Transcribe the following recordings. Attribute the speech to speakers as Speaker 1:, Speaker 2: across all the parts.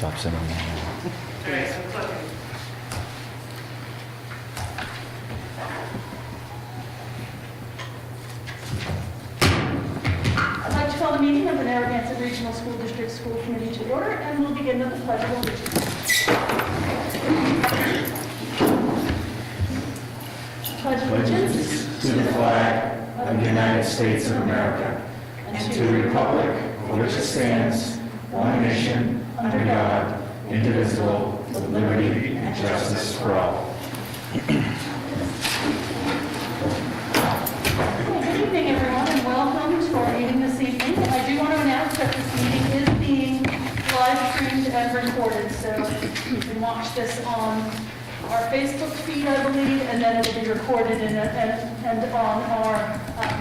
Speaker 1: Stop sending me.
Speaker 2: Okay, so clicking.
Speaker 3: I'd like to call the meeting of the Narragansett Regional School District School Committee to order, and we'll begin with the pledge of allegiance. Pledge allegiance
Speaker 1: To the flag of the United States of America and to the republic for which it stands, one nation, under God, indivisible, with liberty and justice for all.
Speaker 3: Good evening, everyone, and welcome to our meeting this evening. I do want to announce that this meeting is being live streamed and recorded, so you can watch this on our Facebook feed, I believe, and then it'll be recorded and on our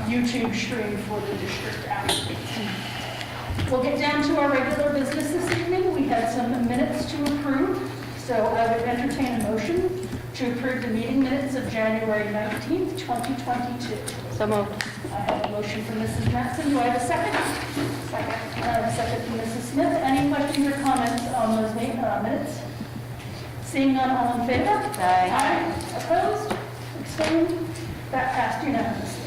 Speaker 3: YouTube stream for the district after. We'll get down to our regular business this evening. We have some minutes to approve, so I would entertain a motion to approve the meeting minutes of January 19th, 2022.
Speaker 4: So moved.
Speaker 3: I have a motion from Mrs. Matson. Do I have a second? Second. I have a second from Mrs. Smith. Any questions or comments on those minutes? Seeing none, all in favor?
Speaker 4: Aye.
Speaker 3: Opposed? Abstained? That passed unanimously.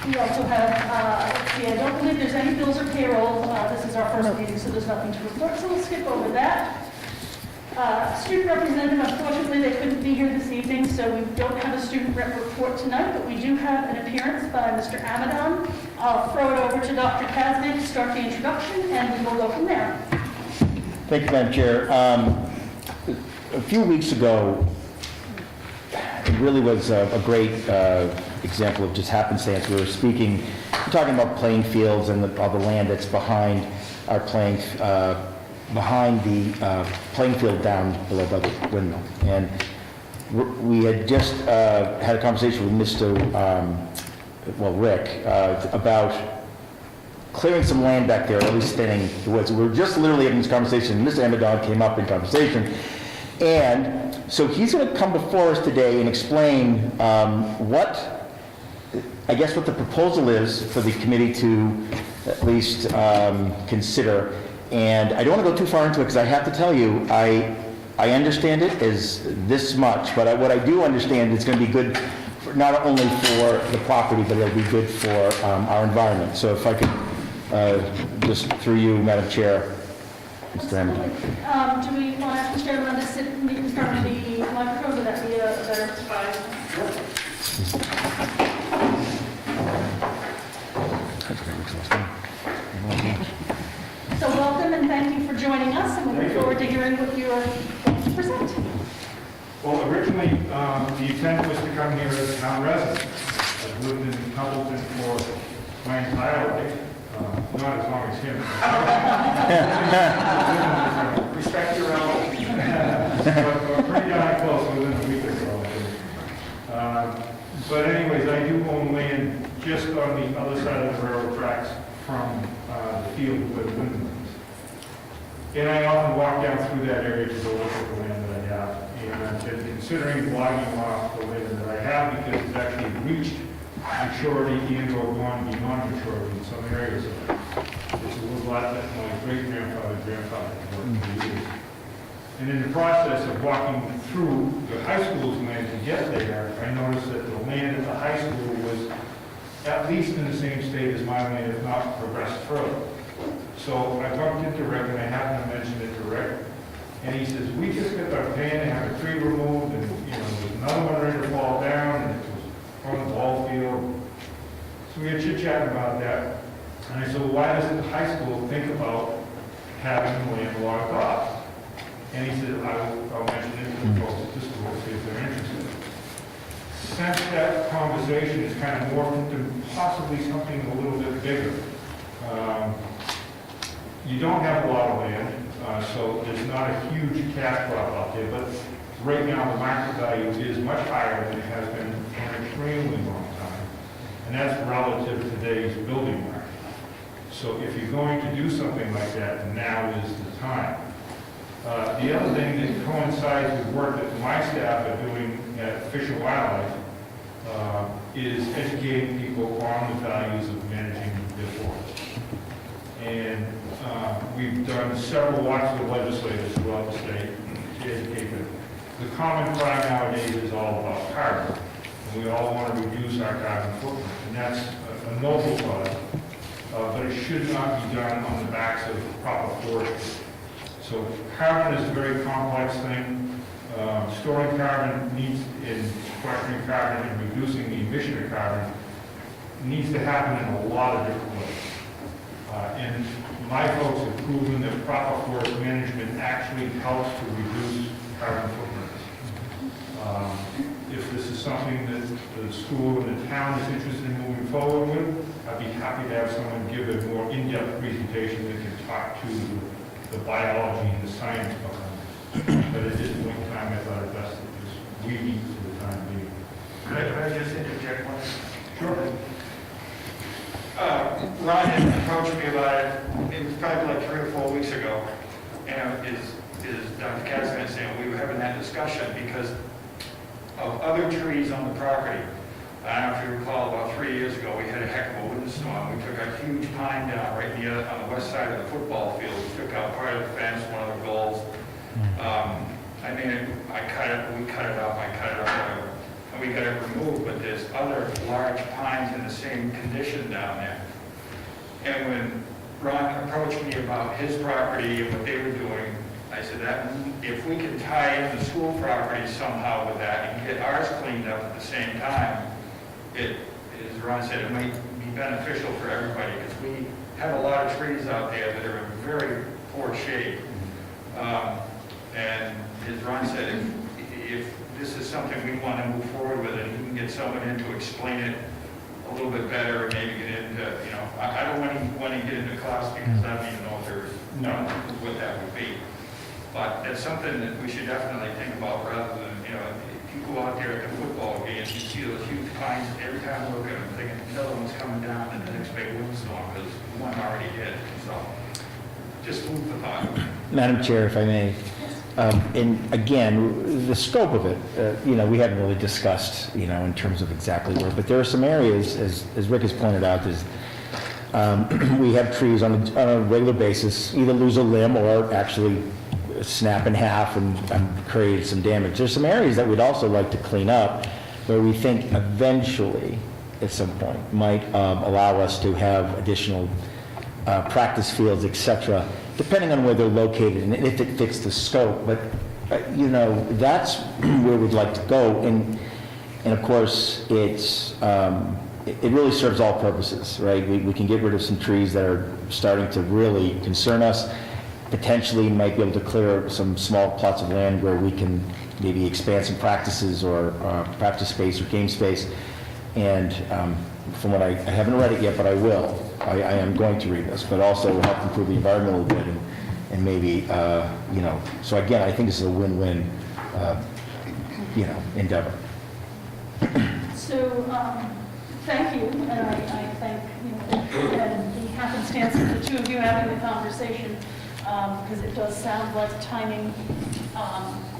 Speaker 3: We also have, let's see, I don't believe there's any bills or payroll. This is our first meeting, so there's nothing to report, so we'll skip over that. Student representative, unfortunately, they couldn't be here this evening, so we don't have a student rep report tonight, but we do have an appearance by Mr. Amadon. I'll throw it over to Dr. Kazmi to start the introduction, and we will go from there.
Speaker 1: Thank you, Madam Chair. A few weeks ago, it really was a great example of just happenstance. We were talking about playing fields and all the land that's behind our behind the playing field down below the windmill. And we had just had a conversation with Mr. Rick, about clearing some land back there, at least thinning the woods. We were just literally having this conversation, and Mr. Amadon came up in conversation. And so he's going to come before us today and explain what the proposal is for the committee to at least consider. And I don't want to go too far into it because I have to tell you, I understand it as this much, but what I do understand is going to be good not only for the property, but it'll be good for our environment. So if I could, just through you, Madam Chair, Mr. Amadon.
Speaker 3: Do we want to ask Mr. Amadon to sit in front of the microphone? Would that be a better advice? So welcome and thank you for joining us, and we look forward to hearing what you are going to present.
Speaker 5: Well, originally, the intent was to come here as a town resident. I've lived in Templeton for my entire life, not as long as him. Respect your relatives. But pretty darn close within a week or so. But anyways, I do own land just on the other side of the railroad tracks from the field where the windmill is. And I often walk down through that area to go look at the land that I have. And I've been considering logging off the land that I have because it's actually reached maturity and or gone beyond maturity in some areas of it. It's a little lot that my great-grandfather worked for years. And in the process of walking through the high school's land to get there, I noticed that the land at the high school was at least in the same state as my land, if not progressed further. So I bumped into Rick, and I happened to mention it to Rick, and he says, we just got our plan to have a tree removed, and there's another one ready to fall down, and it was on the ball field. So we were chit-chatting about that, and I said, well, why doesn't the high school think about having the land logged off? And he said, I'll mention it to the folks at the school, see if they're interested. Since that conversation has kind of morphed into possibly something a little bit bigger. You don't have a lot of land, so there's not a huge cash crop out there, but right now the market value is much higher than it has been for an extremely long time. And that's relative to today's building market. So if you're going to do something like that, now is the time. The other thing that coincides with work that my staff are doing at Fish and Wildlife is educating people on the values of managing their forests. And we we've done several walks with legislators throughout the state to educate them. The common cry nowadays is all about carbon, and we all want to reduce our carbon footprint, and that's a noble cause, but it should not be done on the backs of proper forestry. So carbon is a very complex thing. Storing carbon needs, and sequestering carbon and reducing the emission of carbon needs to happen in a lot of different ways. And my folks have proven that proper forest management actually helps to reduce carbon footprints. If this is something that the school and the town is interested in moving forward with, I'd be happy to have someone give a more in-depth presentation that can talk to the biology and the science behind it. But at this point in time, I thought it best to just weed for the time being.
Speaker 4: Could I just interject one?
Speaker 5: Sure.
Speaker 4: Ron had approached me about it was probably like 3 or 4 weeks ago, and is Dr. Cassidy saying we were having that discussion because of other trees on the property. I don't know if you recall, about 3 years ago, we had a heck of a windstorm. We took a huge pine down right near on the west side of the football field. We took out part of the fence, one of the goals. I mean, we cut it up, whatever. And we got it removed, but there's other large pines in the same condition down there. And when Ron approached me about his property and what they were doing, I said that if we could tie in the school property somehow with that and get ours cleaned up at the same time, it, as Ron said, it might be beneficial for everybody because we have a lot of trees out there that are in very poor shape. And as Ron said, if this is something we want to move forward with, and we can get someone in to explain it a little bit better, and maybe get into, I don't want to get into cost because I don't even know if there's what that would be. But it's something that we should definitely think about rather than, if you go out there at the football games, you see those huge pines, every time I look at them, thinking another one's coming down and the next big windstorm because one already hit. So just food for thought.
Speaker 1: Madam Chair, if I may, and again, the scope of it, we haven't really discussed, in terms of exactly where, but there are some areas, as Rick has pointed out, we have trees on a regular basis, either lose a limb or actually snap in half and create some damage. There's some areas that we'd also like to clean up where we think eventually, at some point, might allow us to have additional practice fields, etc., depending on where they're located and if it fits the scope. But, that's where we'd like to go. And of course, it really serves all purposes, right? We can get rid of some trees that are starting to really concern us. Potentially might be able to clear some small plots of land where we can maybe expand some practices or practice space or game space. And from what I haven't read it yet, but I will. I am going to read this, but also help improve the environment a little bit and maybe, So again, I think this is a win-win, endeavor.
Speaker 3: So, thank you, and I thank, and the happenstance of the two of you having the conversation, because it does sound like timing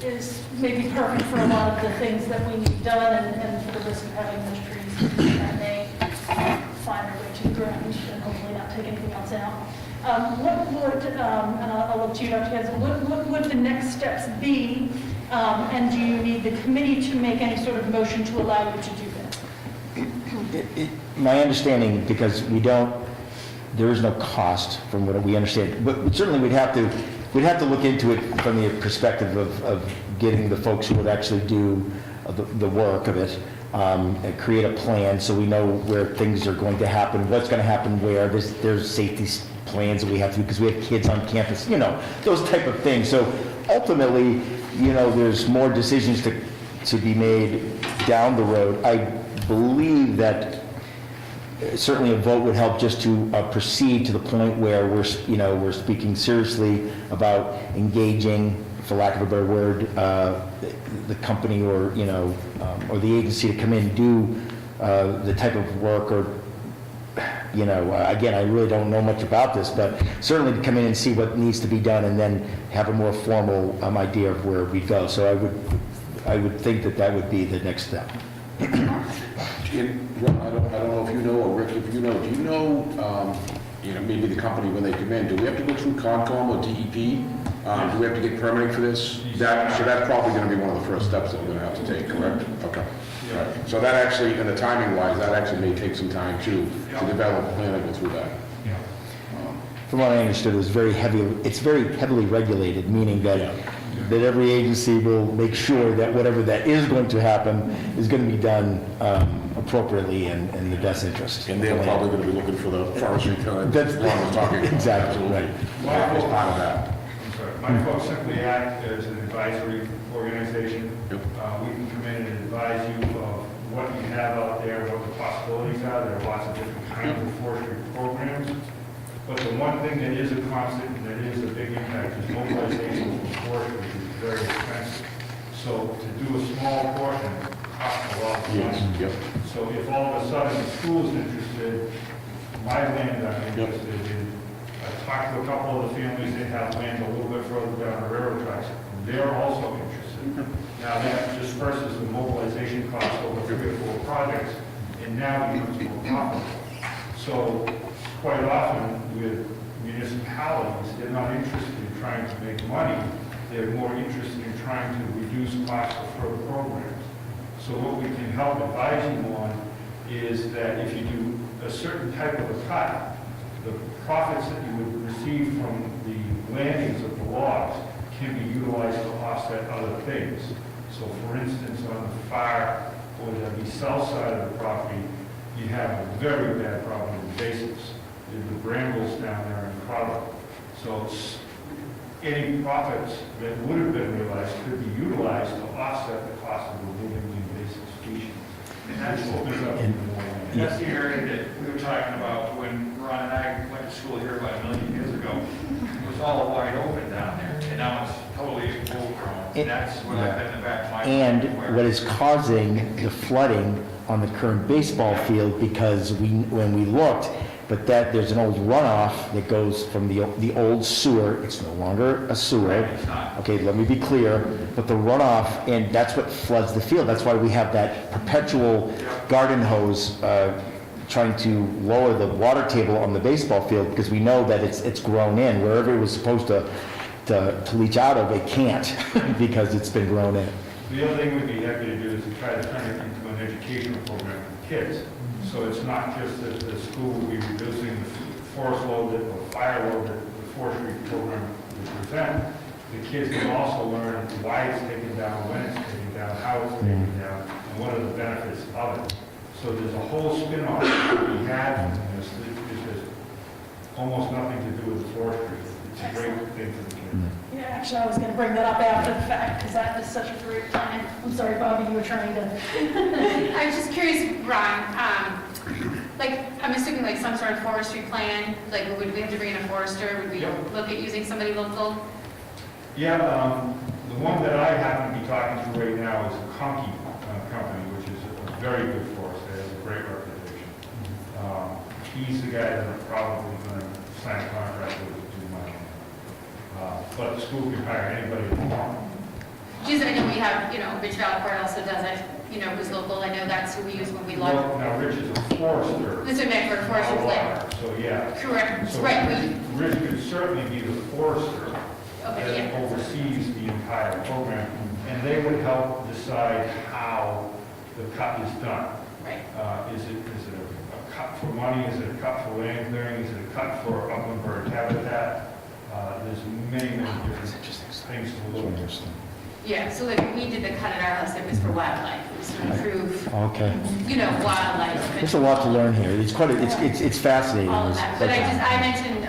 Speaker 3: is maybe perfect for a lot of the things that we need done, and for the risk of having those trees that may find their way to the ground and hopefully not take anything else out. What would, and I'll look to you, Dr. Hanson, what would the next steps be, and do you need the committee to make any sort of motion to allow you to do that?
Speaker 1: My understanding, because there is no cost from what we understand, but certainly we'd have to look into it from the perspective of getting the folks who would actually do the work of it, and create a plan so we know where things are going to happen, what's going to happen where, there's safety plans that we have to do because we have kids on campus, those type of things. So ultimately, there's more decisions to be made down the road. I believe that certainly a vote would help just to proceed to the point where we're speaking seriously about engaging, for lack of a better word, the company or the agency to come in and do the type of work or, again, I really don't know much about this, but certainly to come in and see what needs to be done and then have a more formal idea of where we go. So I would think that would be the next step.
Speaker 6: I don't know if you know, or Rick, if you know, do you know, maybe the company when they come in, do we have to go through Concom or DEP? Do we have to get permitting for this? So that's probably gonna be one of the first steps that we're gonna have to take, correct? Okay. All right. So that actually, and the timing wise, that actually may take some time too, to develop a plan and go through that.
Speaker 5: Yeah.
Speaker 1: From what I understood, it's very heavily regulated, meaning that every agency will make sure that whatever that is going to happen is going to be done appropriately and in the best interest.
Speaker 6: And they're probably gonna be looking for the forestry code.
Speaker 1: That's-
Speaker 6: Ron was talking about.
Speaker 1: Exactly, right.
Speaker 6: As part of that.
Speaker 5: I'm sorry, my folks simply act as an advisory organization.
Speaker 6: Yep.
Speaker 5: We can come in and advise you of what you have out there, what the possibilities are. There are lots of different kinds of forestry programs. But the one thing that is a constant and that is a big impact is mobilization from forestry is very expensive. So to do a small portion costs a lot of
Speaker 6: Yes,
Speaker 5: money.
Speaker 6: yep.
Speaker 5: So if all of a sudden the school's interested, my land I'm interested in, I talked to a couple of the families that have land a little bit further down the railroad tracks. They're also interested. Now that disperses the mobilization costs over 3 or 4 projects, and now it becomes more profitable. So quite often with municipalities, they're not interested in trying to make money. They're more interested in trying to reduce costs for further programs. So what we can help advise you on is that if you do a certain type of a cut, the profits that you would receive from the landings of the logs can be utilized to offset other things. So for instance, on the far or the south side of the property, you have a very bad problem with basics. The brambles down there are incredible. So any profits that would have been realized could be utilized to offset the cost of removing the invasive species.
Speaker 4: And that's what
Speaker 5: Opens up
Speaker 1: And-
Speaker 5: more land.
Speaker 4: That's the area that we were talking about when Ron and I went to school here about 1 million years ago. It was all wide open down there, and now it's totally overgrown.
Speaker 1: It-
Speaker 4: That's what I've been in the back of my.
Speaker 1: And
Speaker 4: mind,
Speaker 1: what is causing the flooding on the current baseball field, because when we looked, but that there's an old runoff that goes from the old sewer, it's no longer a sewer.
Speaker 4: It's not.
Speaker 1: Okay, let me be clear, but the runoff, and that's what floods the field. That's why we have that perpetual garden hose trying to lower the water table on the baseball field, because we know that it's grown in. Wherever it was supposed to leach out of, it can't, because it's been grown in.
Speaker 5: The other thing we'd be happy to do is to try to turn it into an educational program for kids. So it's not just that the school will be reducing the forest load or fire load that the forestry program would present. The kids can also learn why it's taken down, when it's taken down, how it's taken down, and what are the benefits of it. So there's a whole spin-off that we had from this that has almost nothing to do with forestry. It's a great thing for the kids.
Speaker 3: Yeah, actually, I was going to bring that up after the fact, because that is such a great time. I'm sorry, Bobby, you were trying to.
Speaker 2: I was just curious, Ron, like, I'm assuming like some sort of forestry plan, like, would we have to bring in a forester? Would we
Speaker 5: Yep.
Speaker 2: look at using somebody local?
Speaker 5: Yeah, the one that I happen to be talking to right now is a Conkey company, which is a very good forester, has a great reputation. He's the guy that I'm probably going to sign a contract with to do my own. But the school can hire anybody they want.
Speaker 2: Just, I know we have, Rich Valport also does it, who's local. I know that's who we use when we log.
Speaker 5: Well, now, Rich is a forester.
Speaker 2: This would make for a forester's
Speaker 5: not a
Speaker 2: land.
Speaker 5: logger, So, yeah.
Speaker 2: Correct,
Speaker 5: So
Speaker 2: right,
Speaker 5: Rich could certainly be the forester
Speaker 2: okay,
Speaker 5: that
Speaker 2: yeah.
Speaker 5: oversees the entire program, and they would help decide how the cut is done.
Speaker 2: Right.
Speaker 5: Is it a cut for money? Is it a cut for land clearing? Is it a cut for upland bird habitat? There's many different things to look at.
Speaker 2: Yeah, so like we did the cut at our house, it was for wildlife. It was to improve,
Speaker 1: Okay.
Speaker 2: wildlife.
Speaker 1: There's a lot to learn here. It's quite, it's fascinating.
Speaker 2: All of that. But
Speaker 1: Okay.
Speaker 2: I mentioned,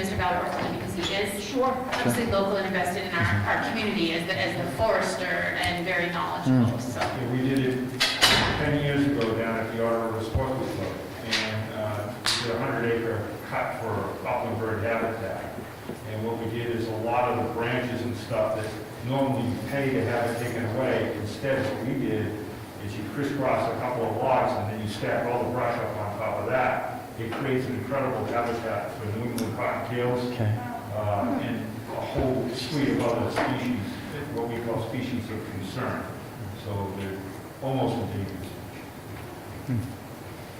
Speaker 2: Mr. Valport only because he is obviously local and invested in our community as the forester and very knowledgeable, so.
Speaker 5: Yeah, we did it 10 years ago down at the Ottawa Sports Club, and we did a 100-acre cut for upland bird habitat. And what we did is a lot of the branches and stuff that normally you pay to have it taken away, instead what we did is you crisscross a couple of logs and then you stack all the brush up on top of that. It creates an incredible habitat for New England cottontails
Speaker 1: Okay.
Speaker 5: and a whole suite of other species, what we call species of concern. So they're almost endangered.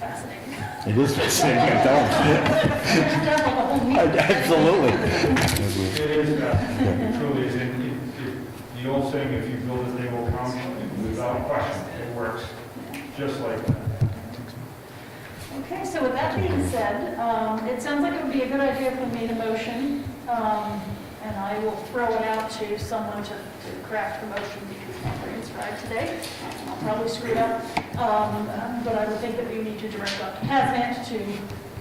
Speaker 3: fascinating.
Speaker 1: It is fascinating, I don't.
Speaker 3: Definitely the whole meeting.
Speaker 1: Absolutely.
Speaker 5: It is fascinating, it truly is. The old saying, if you build it, they will come, without question, it works, just like that.
Speaker 3: Okay, so with that being said, it sounds like it would be a good idea if we made a motion, and I will throw it out to someone to craft the motion because my brain's fried today. I'll probably screw it up, but I would think that we need to direct Dr. Hazmat to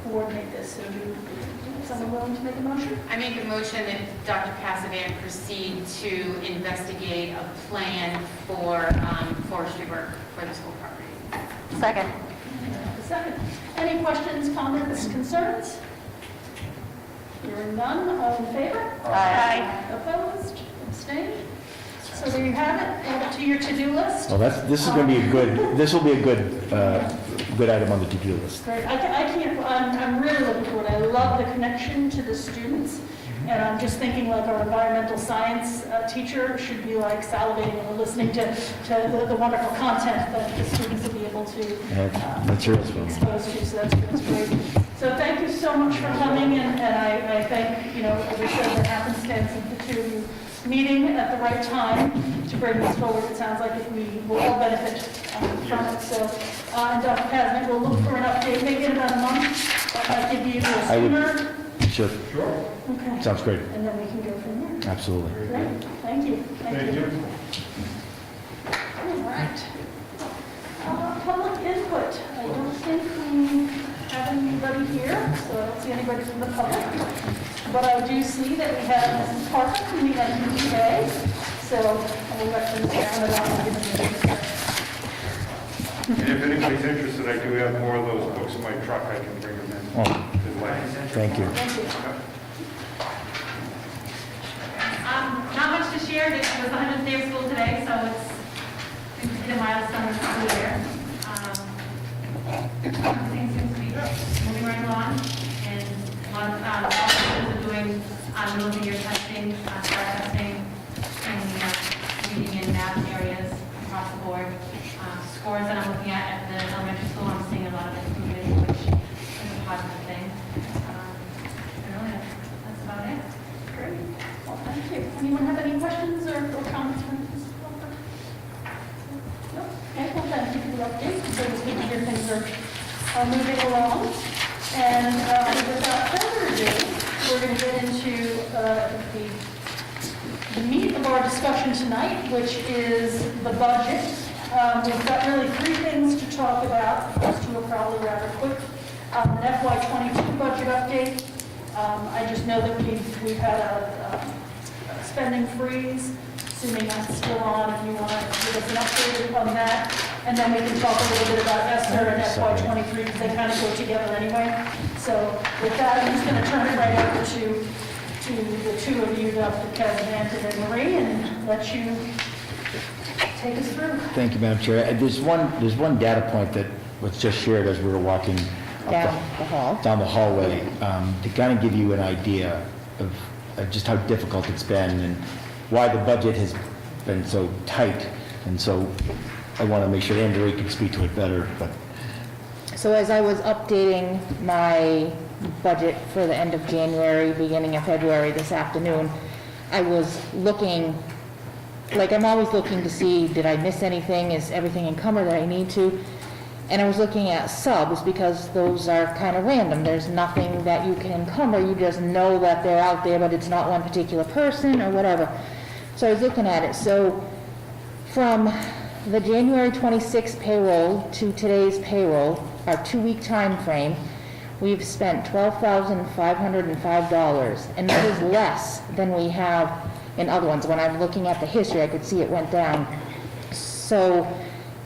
Speaker 3: coordinate this. So is someone willing to make a motion?
Speaker 2: I make a motion that Dr. Cassavant proceed to investigate a plan for forestry work for the school property.
Speaker 7: Second.
Speaker 3: Second. Any questions, comments, concerns? Hearing none, all in favor?
Speaker 7: Aye.
Speaker 3: Opposed? Abstained? So there you have it, add it to your to-do list.
Speaker 1: Well, this is going to be a good, this will be a good item on the to-do list.
Speaker 3: Great, I'm really looking forward, I love the connection to the students, and I'm just thinking like our environmental science teacher should be like salivating and listening to the wonderful content that the students will be able to
Speaker 1: And materials
Speaker 3: be
Speaker 1: from.
Speaker 3: exposed to, so that's great. So thank you so much for coming, and I thank, as I said, the happenstance of the two of you meeting at the right time to bring this forward. It sounds like we will all benefit from it. So, and Dr. Hazmat, we'll look for an update maybe in about a month. That might give you a
Speaker 1: I would-
Speaker 3: sooner.
Speaker 1: Sure,
Speaker 5: Sure.
Speaker 3: Okay.
Speaker 1: sounds great.
Speaker 3: And then we can go from there.
Speaker 1: Absolutely.
Speaker 3: Great, thank you.
Speaker 5: Thank you.
Speaker 3: All right. Public input. I don't think we have anybody here, so I don't see anybody from the public. But I do see that we have Mrs. Parker from the NPA, so I will let them down and I'll give them
Speaker 5: And if anybody's interested, I do have more of those books in my truck, I can bring them in.
Speaker 1: Oh,
Speaker 5: As well.
Speaker 1: thank you.
Speaker 3: Thank you.
Speaker 8: Not much to share. It was the 100th day of school today, so it's a milestone of the school year. Things seem to be moving right along, and a lot of officers are doing middle of the year testing, start testing in reading and math areas across the board. Scores that I'm looking at the elementary school, I'm seeing a lot of improvement, which is a positive thing. Really, that's about it.
Speaker 3: Great. Well, thank you. Anyone have any questions or comments for Mrs. Parker? No? Okay, well, thank you for the update. So it's good to hear things are moving along. And without further ado, we're going to get into the meat of our discussion tonight, which is the budget. We've got really three things to talk about. The first two are probably rather quick. An FY22 budget update. I just know that we've had a spending freeze, assuming that's still on, if you want to give us an update on that. And then we can talk a little bit about Esther and FY23, because they kind of go together anyway. So with that, I'm just going to turn it right over to the two of you, Dr. Cassavant and Marie, and let you take us through.
Speaker 1: Thank you, Madam Chair. There's one data point that was just shared as we were walking up down the hallway, to kind of give you an idea of just how difficult it's been and why the budget has been so tight. And so I want to make sure Anne Marie can speak to it better, but
Speaker 7: So as I was updating my budget for the end of January, beginning of February this afternoon, I was looking, like I'm always looking to see, did I miss anything? Is everything encumbered that I need to? And I was looking at subs because those are kind of random. There's nothing that you can encumber. You just know that they're out there, but it's not one particular person or whatever. So I was looking at it. So from the January 26th payroll to today's payroll, our 2-week time frame, we've spent $12,505, and that is less than we have in other ones. When I'm looking at the history, I could see it went down. So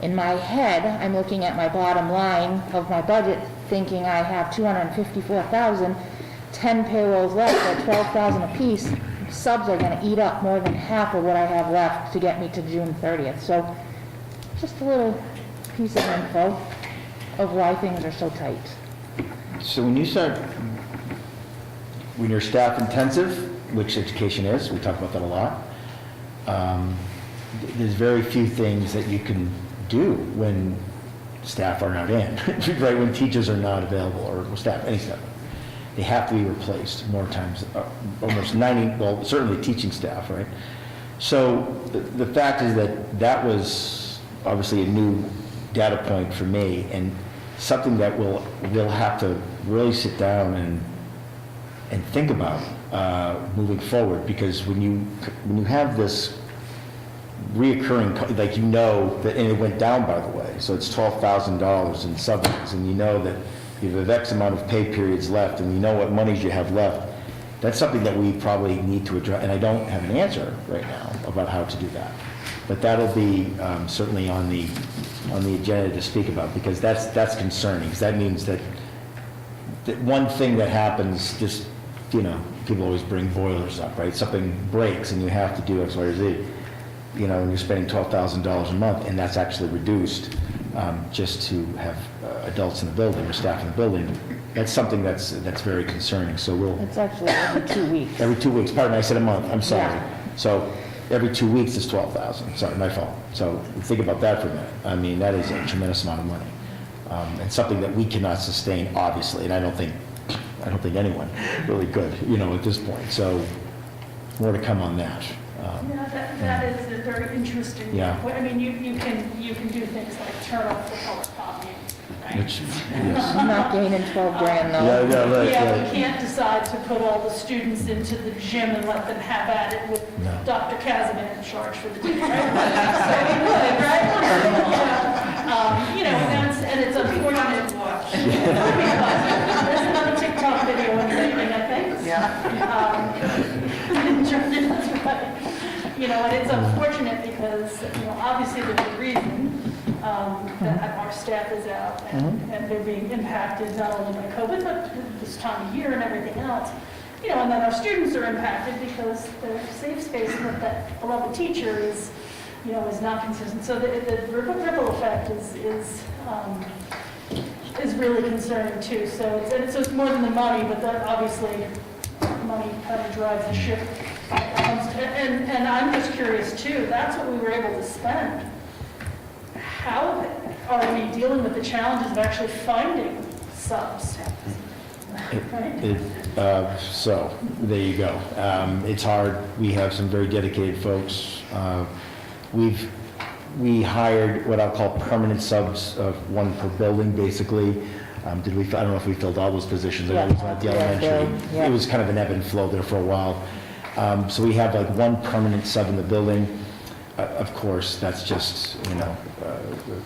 Speaker 7: in my head, I'm looking at my bottom line of my budget, thinking I have $254,000, 10 payrolls left at $12,000 apiece. Subs are going to eat up more than half of what I have left to get me to June 30th. So just a little piece of info of why things are so tight.
Speaker 1: so when you're staff intensive, which education is, we talk about that a lot, there's very few things that you can do when staff are not in, right, when teachers are not available, or staff, any staff. They have to be replaced more times, almost 90, well, certainly teaching staff, right? So the fact is that that was obviously a new data point for me, and something that we'll have to really sit down and think about moving forward, because when you have this reoccurring, like, you know that, and it went down, by the way, so it's $12,000 in subsidies, and you know that you have X amount of pay periods left, and you know what monies you have left. That's something that we probably need to address, and I don't have an answer right now about how to do that. But that'll be certainly on the agenda to speak about, because that's concerning, because that means that one thing that happens, just, you know, people always bring boilers up, right? Something breaks and you have to do X, Y, or Z. You know, and you're spending $12,000 a month, and that's actually reduced just to have adults in the building or staff in the building. That's something that's very concerning, so we'll...
Speaker 7: It's actually every 2 weeks.
Speaker 1: Every 2 weeks, pardon me, I said a month, I'm sorry.
Speaker 7: Yeah.
Speaker 1: So every 2 weeks is 12,000, sorry, my fault. So think about that for a minute. I mean, that is a tremendous amount of money. And something that we cannot sustain, obviously, and I don't think anyone really could, you know, at this point. So more to come on that.
Speaker 3: Yeah, that is a very interesting.
Speaker 1: Yeah.
Speaker 3: I mean, you can do things like turn off the color copying, right?
Speaker 1: Which, yes.
Speaker 7: I'm not gaining 12 grand though.
Speaker 1: Right,
Speaker 3: Yeah,
Speaker 1: right.
Speaker 3: we can't decide to put all the students into the gym and let them have at it with
Speaker 1: No.
Speaker 3: Dr. Kazaman in charge for the day, right? So we would, right? You know, and it's unfortunate. There's another TikTok video in the evening, I think. That's right. You know, and it's unfortunate because, you know, obviously there's a reason that our staff is out and they're being impacted not only by COVID, but this time of year and everything else. You know, and then our students are impacted because their safe space with that beloved teacher is, you know, is not consistent. So the ripple effect is really concerning too. So it's more than the money, but that obviously money kind of drives the ship. And I'm just curious too, that's what we were able to spend. How are we dealing with the challenges of actually finding subs? Right?
Speaker 1: So, there you go. It's hard. We have some very dedicated folks. We hired what I'll call permanent subs, of one per building, basically. I don't know if we filled all those positions.
Speaker 7: Yeah.
Speaker 1: It was at the
Speaker 7: Yeah,
Speaker 1: elementary.
Speaker 7: yeah.
Speaker 1: It was kind of an ebb and flow there for a while. So we have like one permanent sub in the building. Of course, that's just, you know,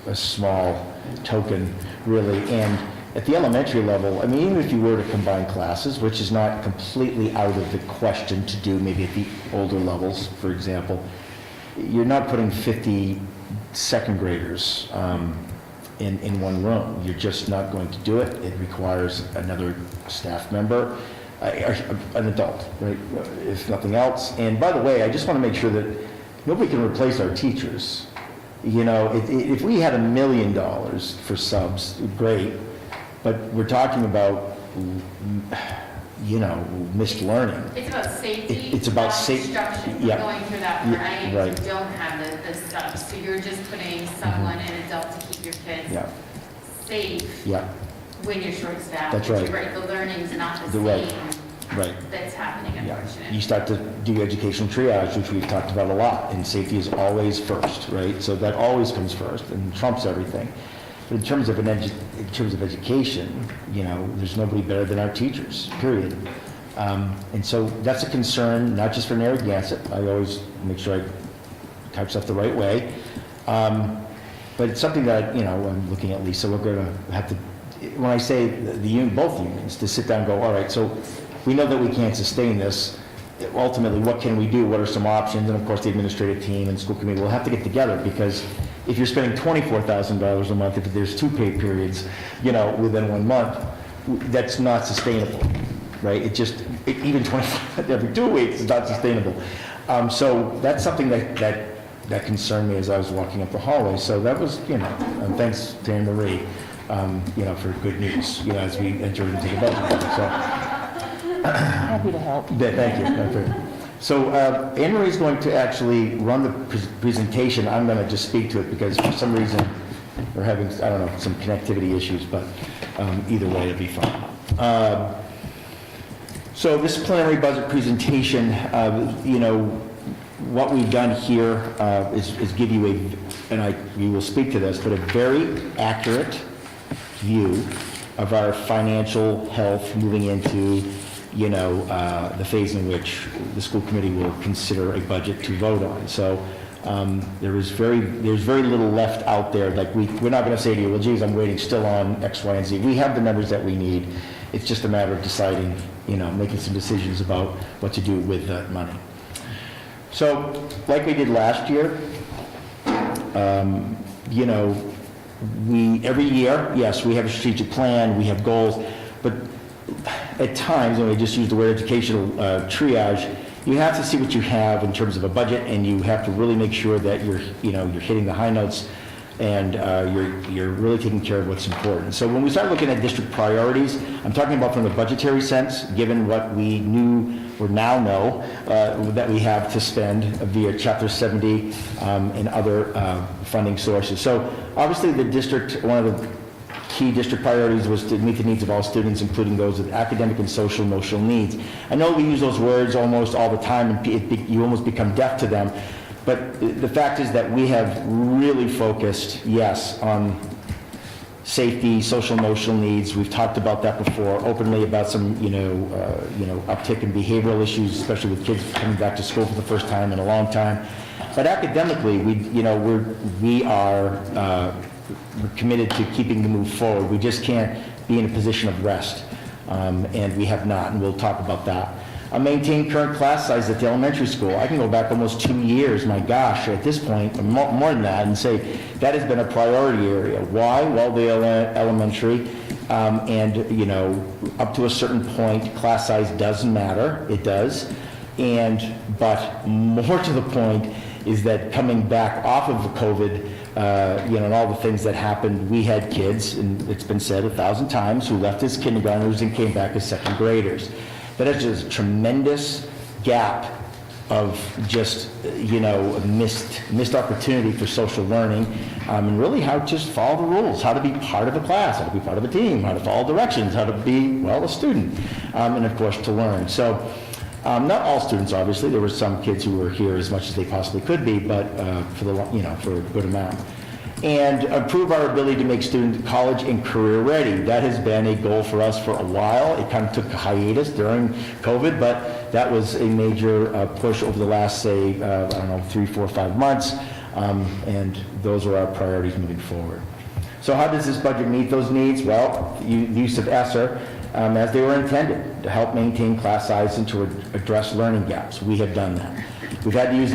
Speaker 1: a small token, really. And at the elementary level, I mean, even if you were to combine classes, which is not completely out of the question to do, maybe at the older levels, for example, you're not putting 50 second graders in one room. You're just not going to do it. It requires another staff member, an adult, right, if nothing else. And by the way, I just want to make sure that nobody can replace our teachers. You know, if we had $1 million for subs, great, but we're talking about, you know, missed learning.
Speaker 2: It's about safety.
Speaker 1: It's about
Speaker 2: not
Speaker 1: safety.
Speaker 2: Instruction.
Speaker 1: Yeah.
Speaker 2: We're going through that for
Speaker 1: Yeah,
Speaker 2: IAs
Speaker 1: right.
Speaker 2: who don't have the subs. So you're just putting someone, an adult, to keep your kids
Speaker 1: Yeah,
Speaker 2: safe
Speaker 1: yeah,
Speaker 2: when you're short-staffed.
Speaker 1: That's
Speaker 2: Which
Speaker 1: right.
Speaker 2: you're The learning's not the
Speaker 1: Right.
Speaker 2: same
Speaker 1: right.
Speaker 2: that's happening,
Speaker 1: Yeah.
Speaker 2: unfortunately.
Speaker 1: You start to do educational triage, which we've talked about a lot, and safety is always first, right? So that always comes first and trumps everything. But in terms of education, you know, there's nobody better than our teachers, period. And so that's a concern, not just for Narragansett. I always make sure I type stuff the right way. But it's something that, you know, I'm looking at Lisa, we're going to have to, when I say both unions, to sit down and go, all right, so we know that we can't sustain this. Ultimately, what can we do? What are some options? And of course, the administrative team and school committee will have to get together, because if you're spending $24,000 a month, if there's 2 pay periods, you know, within 1 month, that's not sustainable, right? Even 25 every 2 weeks is not sustainable. So that's something that concerned me as I was walking up the hallway. So that was, you know, and thanks to Anne Marie, you know, for good news, you know, as we entered into the budget. So.
Speaker 7: Happy to help.
Speaker 1: Yeah, thank you. So Anne Marie is going to actually run the presentation. I'm going to just speak to it because for some reason are having, I don't know, some connectivity issues, but either way, it'll be fine. So this plenary budget presentation, what we've done here is give you you will speak to this, but a very accurate view of our financial health moving into, the phase in which the school committee will consider a budget to vote on. So there's very little left out there. Like we're not going to say to you, well, geez, I'm waiting still on X, Y, and Z. We have the numbers that we need. It's just a matter of deciding, making some decisions about what to do with that money. So, like we did last year, every year, yes, we have a strategic plan, we have goals, but at times, and we just use the word educational triage, you have to see what you have in terms of a budget, and you have to really make sure that you're hitting the high notes, and you're really taking care of what's important. So when we start looking at district priorities, I'm talking about from the budgetary sense, given what we knew or now know that we have to spend via Chapter 70 and other funding sources. So obviously the district, one of the key district priorities was to meet the needs of all students, including those with academic and social emotional needs. I know we use those words almost all the time, and you almost become deaf to them, but the fact is that we have really focused, yes, on safety, social emotional needs. We've talked about that before openly, about some uptick in behavioral issues, especially with kids coming back to school for the first time in a long time. But academically, we're committed to keeping the move forward. We just can't be in a position of rest, and we have not, and we'll talk about that. Maintain current class size at the elementary school. I can go back almost 2 years, my gosh, at this point, more than that, and say that has been a priority area. Why? Well, the elementary, up to a certain point, class size does matter. It does. But more to the point is that coming back off of COVID, and all the things that happened, we had kids, and it's been said 1,000 times, who left as kindergartners and came back as second graders. That is just a tremendous gap of just, missed opportunity for social learning, and really how to just follow the rules, how to be part of a class, how to be part of a team, how to follow directions, how to be, a student, and of course to learn. So not all students, obviously. There were some kids who were here as much as they possibly could be, but for a good amount. And improve our ability to make students college and career ready. That has been a goal for us for a while. It kind of took a hiatus during COVID, but that was a major push over the last, say, 3, 4, 5 months, and those are our priorities moving forward. So how does this budget meet those needs? Well, the use of ESSER as they were intended, to help maintain class size and to address learning gaps. We have done that. We've had to use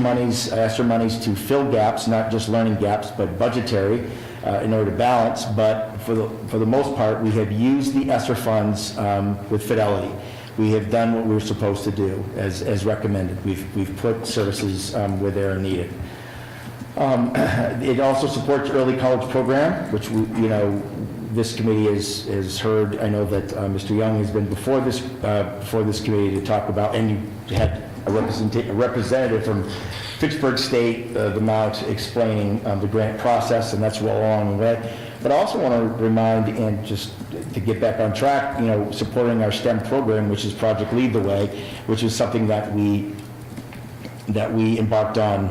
Speaker 1: ESSER monies to fill gaps, not just learning gaps, but budgetary in order to balance. But for the most part, we have used the ESSER funds with fidelity. We have done what we were supposed to do as recommended. We've put services where they are needed. It also supports early college program, which this committee has heard. I know that Mr. Young has been before this committee to talk about, and you had a representative from Fitchburg State, the Mount, explaining the grant process, and that's well along the way. But I also want to remind, and just to get back on track, supporting our STEM program, which is Project Lead the Way, which is something that we embarked on,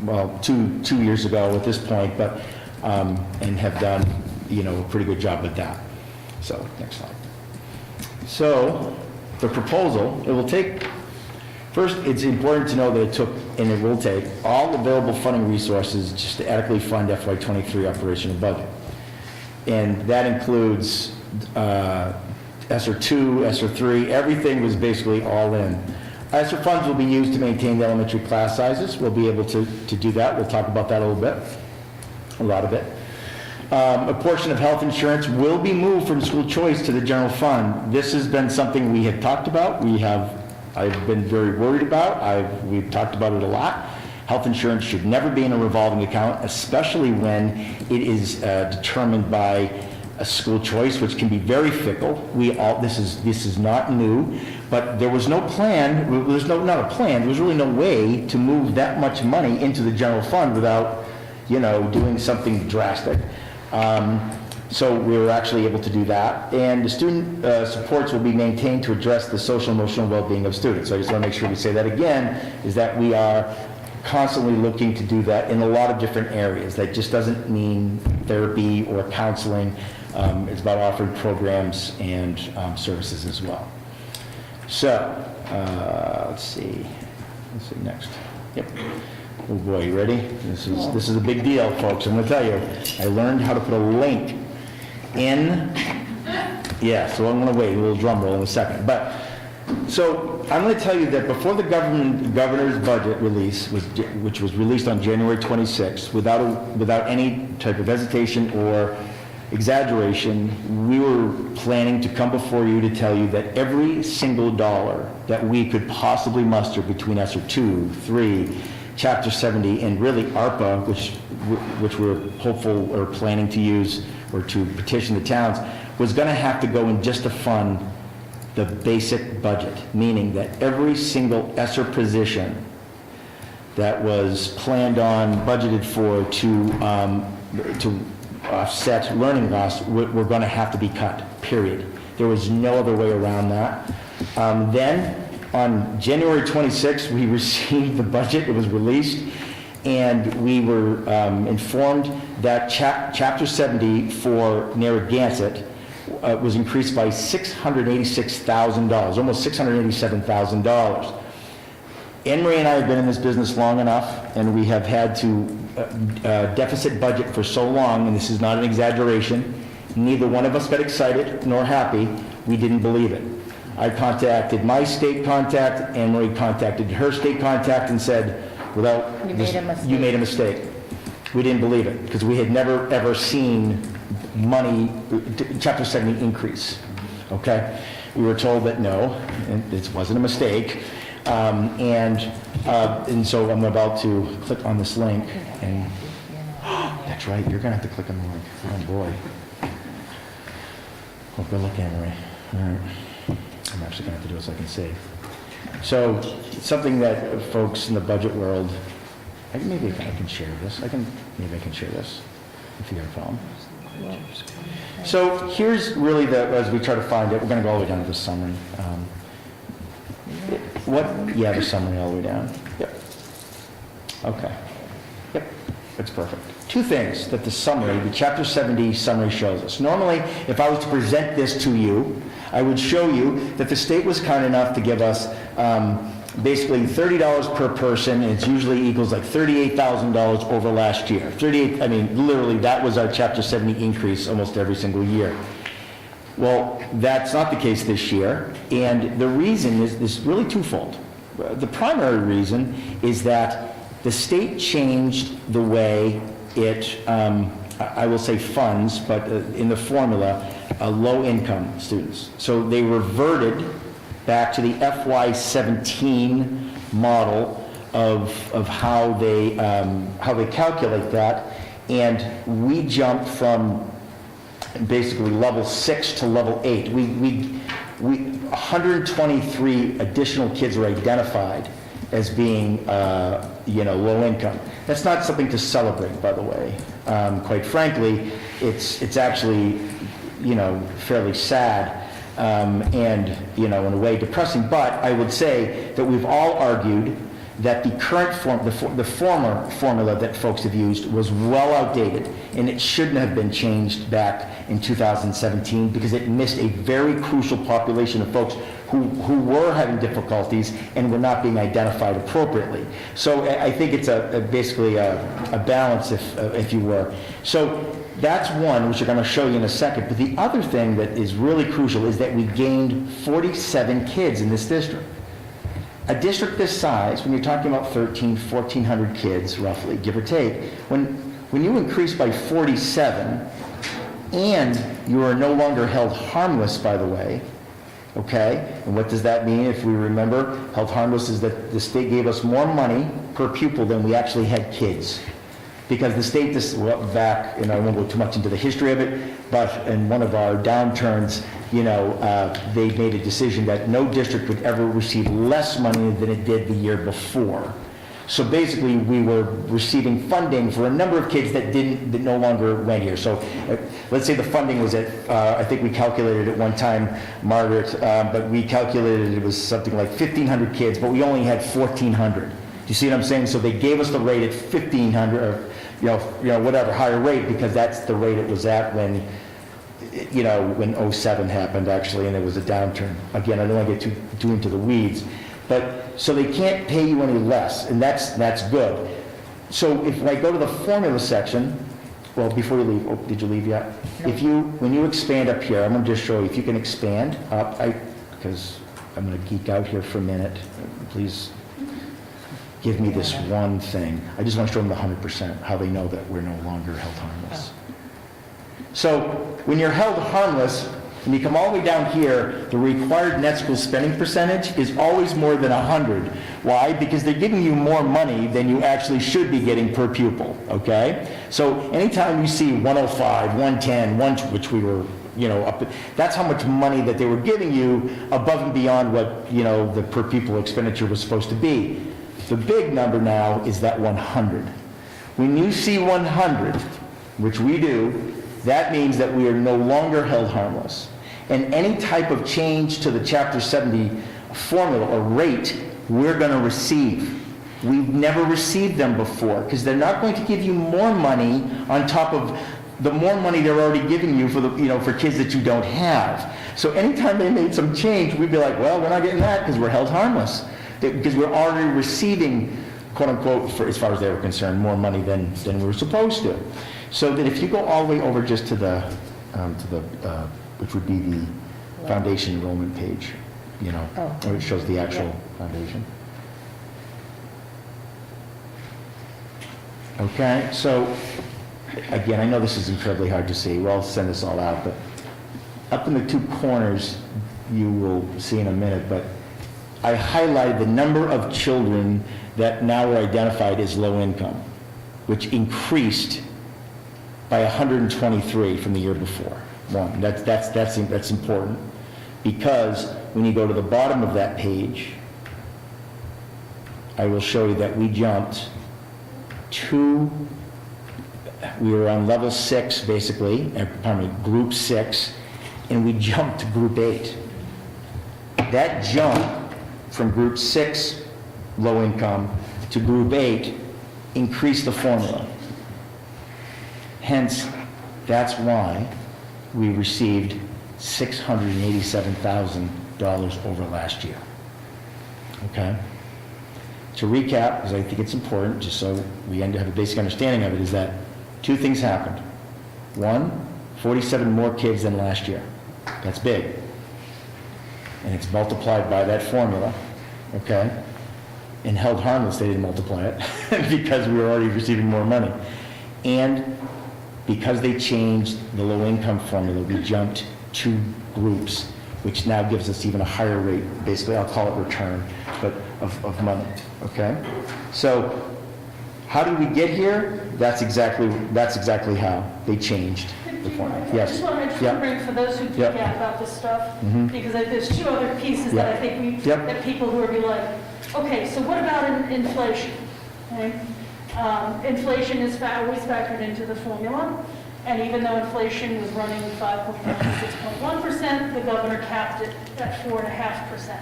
Speaker 1: well, two years ago at this point, but and have done a pretty good job with that. So next slide. So the proposal, it will take. First, it's important to know that it took, and it will take, all available funding resources just to adequately fund FY23 operational budget. And that includes ESSER 2, ESSER 3, everything was basically all in. ESSER funds will be used to maintain the elementary class sizes. We'll be able to do that. We'll talk about that a little bit, a lot of it. A portion of health insurance will be moved from school choice to the general fund. This has been something we have talked about. I've been very worried about. We've talked about it a lot. Health insurance should never be in a revolving account, especially when it is determined by a school choice, which can be very fickle. This is not new, but there was no plan. There was really no way to move that much money into the general fund without doing something drastic. So we were actually able to do that. And the student supports will be maintained to address the social and emotional well-being of students. So I just want to make sure we say that again, is that we are constantly looking to do that in a lot of different areas. That just doesn't mean therapy or counseling. It's about offering programs and services as well. So, let's see next. Yep. Oh boy, you ready? This is a big deal, folks. I'm going to tell you. I learned how to put a link in. Yeah, so I'm going to wait a little drum roll in a second. But so I'm going to tell you that before the governor's budget release, which was released on January 26th, without any type of hesitation or exaggeration, we were planning to come before you to tell you that every single dollar that we could possibly muster between ESSER 2, 3, Chapter 70, and really ARPA, which we're hopeful or planning to use or to petition the towns, was going to have to go in just to fund the basic budget, meaning that every single ESSER position that was planned on, budgeted for to offset learning loss, were going to have to be cut, period. There was no other way around that. Then, on January 26th, we received the budget. It was released, and we were informed that Chapter 70 for Narragansett was increased by $686,000, almost $687,000. Anne-Marie and I have been in this business long enough, and we have had to deficit budget for so long, and this is not an exaggeration. Neither one of us got excited nor happy. We didn't believe it. I contacted my state contact, Anne-Marie contacted her state contact and said, you made a mistake. We didn't believe it, because we had never, ever seen money, Chapter 70 increase, okay? We were told that no, and it wasn't a mistake. And so I'm about to click on this link, and that's right, you're going to have to click on the link. Oh, boy. Well, good luck, Anne-Marie. All right. I'm actually going to have to do it so I can save. So, something that folks in the budget world, maybe I can share this. Maybe I can share this, if you have a problem. So, here's really as we try to find it, we're going to go all the way down to the summary. The summary all the way down. Yep. Okay. Yep, that's perfect. Two things that the summary, the Chapter 70 summary shows us. Normally, if I was to present this to you, I would show you that the state was kind enough to give us basically $30 per person, and it usually equals like $38,000 over last year. Literally, that was our Chapter 70 increase almost every single year. Well, that's not the case this year, and the reason is really twofold. The primary reason is that the state changed the way it, I will say funds, but in the formula, low-income students. So they reverted back to the FY17 model of how they calculate that, and we jumped from basically level 6 to level 8. We 123 additional kids were identified as being low income. That's not something to celebrate, by the way. Quite frankly, it's actually fairly sad and in a way depressing. But I would say that we've all argued that the current the former formula that folks have used was well outdated, and it shouldn't have been changed back in 2017 because it missed a very crucial population of folks who were having difficulties and were not being identified appropriately. So I think it's basically a balance, if you were. So that's one, which I'm going to show you in a second. But the other thing that is really crucial is that we gained 47 kids in this district. A district this size, when you're talking about 1,400 kids, roughly, give or take, when you increase by 47, and you are no longer held harmless, by the way, okay? And what does that mean? If we remember, held harmless is that the state gave us more money per pupil than we actually had kids. Because the state, back, I won't go too much into the history of it, but in one of our downturns, they made a decision that no district would ever receive less money than it did the year before. So basically, we were receiving funding for a number of kids that no longer went here. So let's say the funding was at, I think we calculated at one time, Margaret, but we calculated it was something like 1,500 kids, but we only had 1,400. Do you see what I'm saying? So they gave us the rate at 1,500, or, whatever, higher rate, because that's the rate it was at when 07 happened, actually, and there was a downturn. Again, I don't want to get too into the weeds, but, so they can't pay you any less, and that's good. So if I go to the formula section, well, before you leave, did you leave yet? When you expand up here, I'm going to just show you, if you can expand up, because I'm going to geek out here for a minute, please give me this one thing. I just want to show them the 100%, how they know that we're no longer held harmless. So when you're held harmless, when you come all the way down here, the required net school spending percentage is always more than 100. Why? Because they're giving you more money than you actually should be getting per pupil, okay? So anytime you see 105, 110, which we were, up, that's how much money that they were giving you above and beyond what, the per pupil expenditure was supposed to be. The big number now is that 100. When you see 100, which we do, that means that we are no longer held harmless. And any type of change to the Chapter 70 formula or rate, we're going to receive. We've never received them before, because they're not going to give you more money on top of the more money they're already giving you for for kids that you don't have. So anytime they made some change, we'd be like, well, we're not getting that because we're held harmless. Because we're already receiving, quote unquote, as far as they were concerned, more money than we were supposed to. So that if you go all the way over just to the which would be the foundation enrollment page, where it shows the actual foundation. Okay, so again, I know this is incredibly hard to see. Well, I'll send this all out, but up in the two corners, you will see in a minute, but I highlighted the number of children that now are identified as low income, which increased by 123 from the year before. One, that's important, because when you go to the bottom of that page, I will show you that we jumped we were on level 6 basically, group 6, and we jumped to group 8. That jump from group 6, low income, to group 8 increased the formula. Hence, that's why we received $687,000 over last year. Okay? To recap, because I think it's important, just so we have a basic understanding of it, is that 2 things happened. 1, 47 more kids than last year. That's big. And it's multiplied by that formula, okay? And held harmless, they didn't multiply it because we were already receiving more money. And because they changed the low-income formula, we jumped 2 groups, which now gives us even a higher rate, basically, I'll call it return, but of money, okay? So how did we get here? That's exactly how they changed the formula. Yes.
Speaker 3: I just want to bring, for those who
Speaker 1: Yep.
Speaker 3: forget about this stuff,
Speaker 1: Mhm.
Speaker 3: because there's 2 other pieces that I think
Speaker 1: Yep.
Speaker 3: that people who are be like, okay, so what about inflation? Okay? Inflation is always factored into the formula, and even though inflation was running 5.9 to 6.1%, the governor capped it at 4.5%.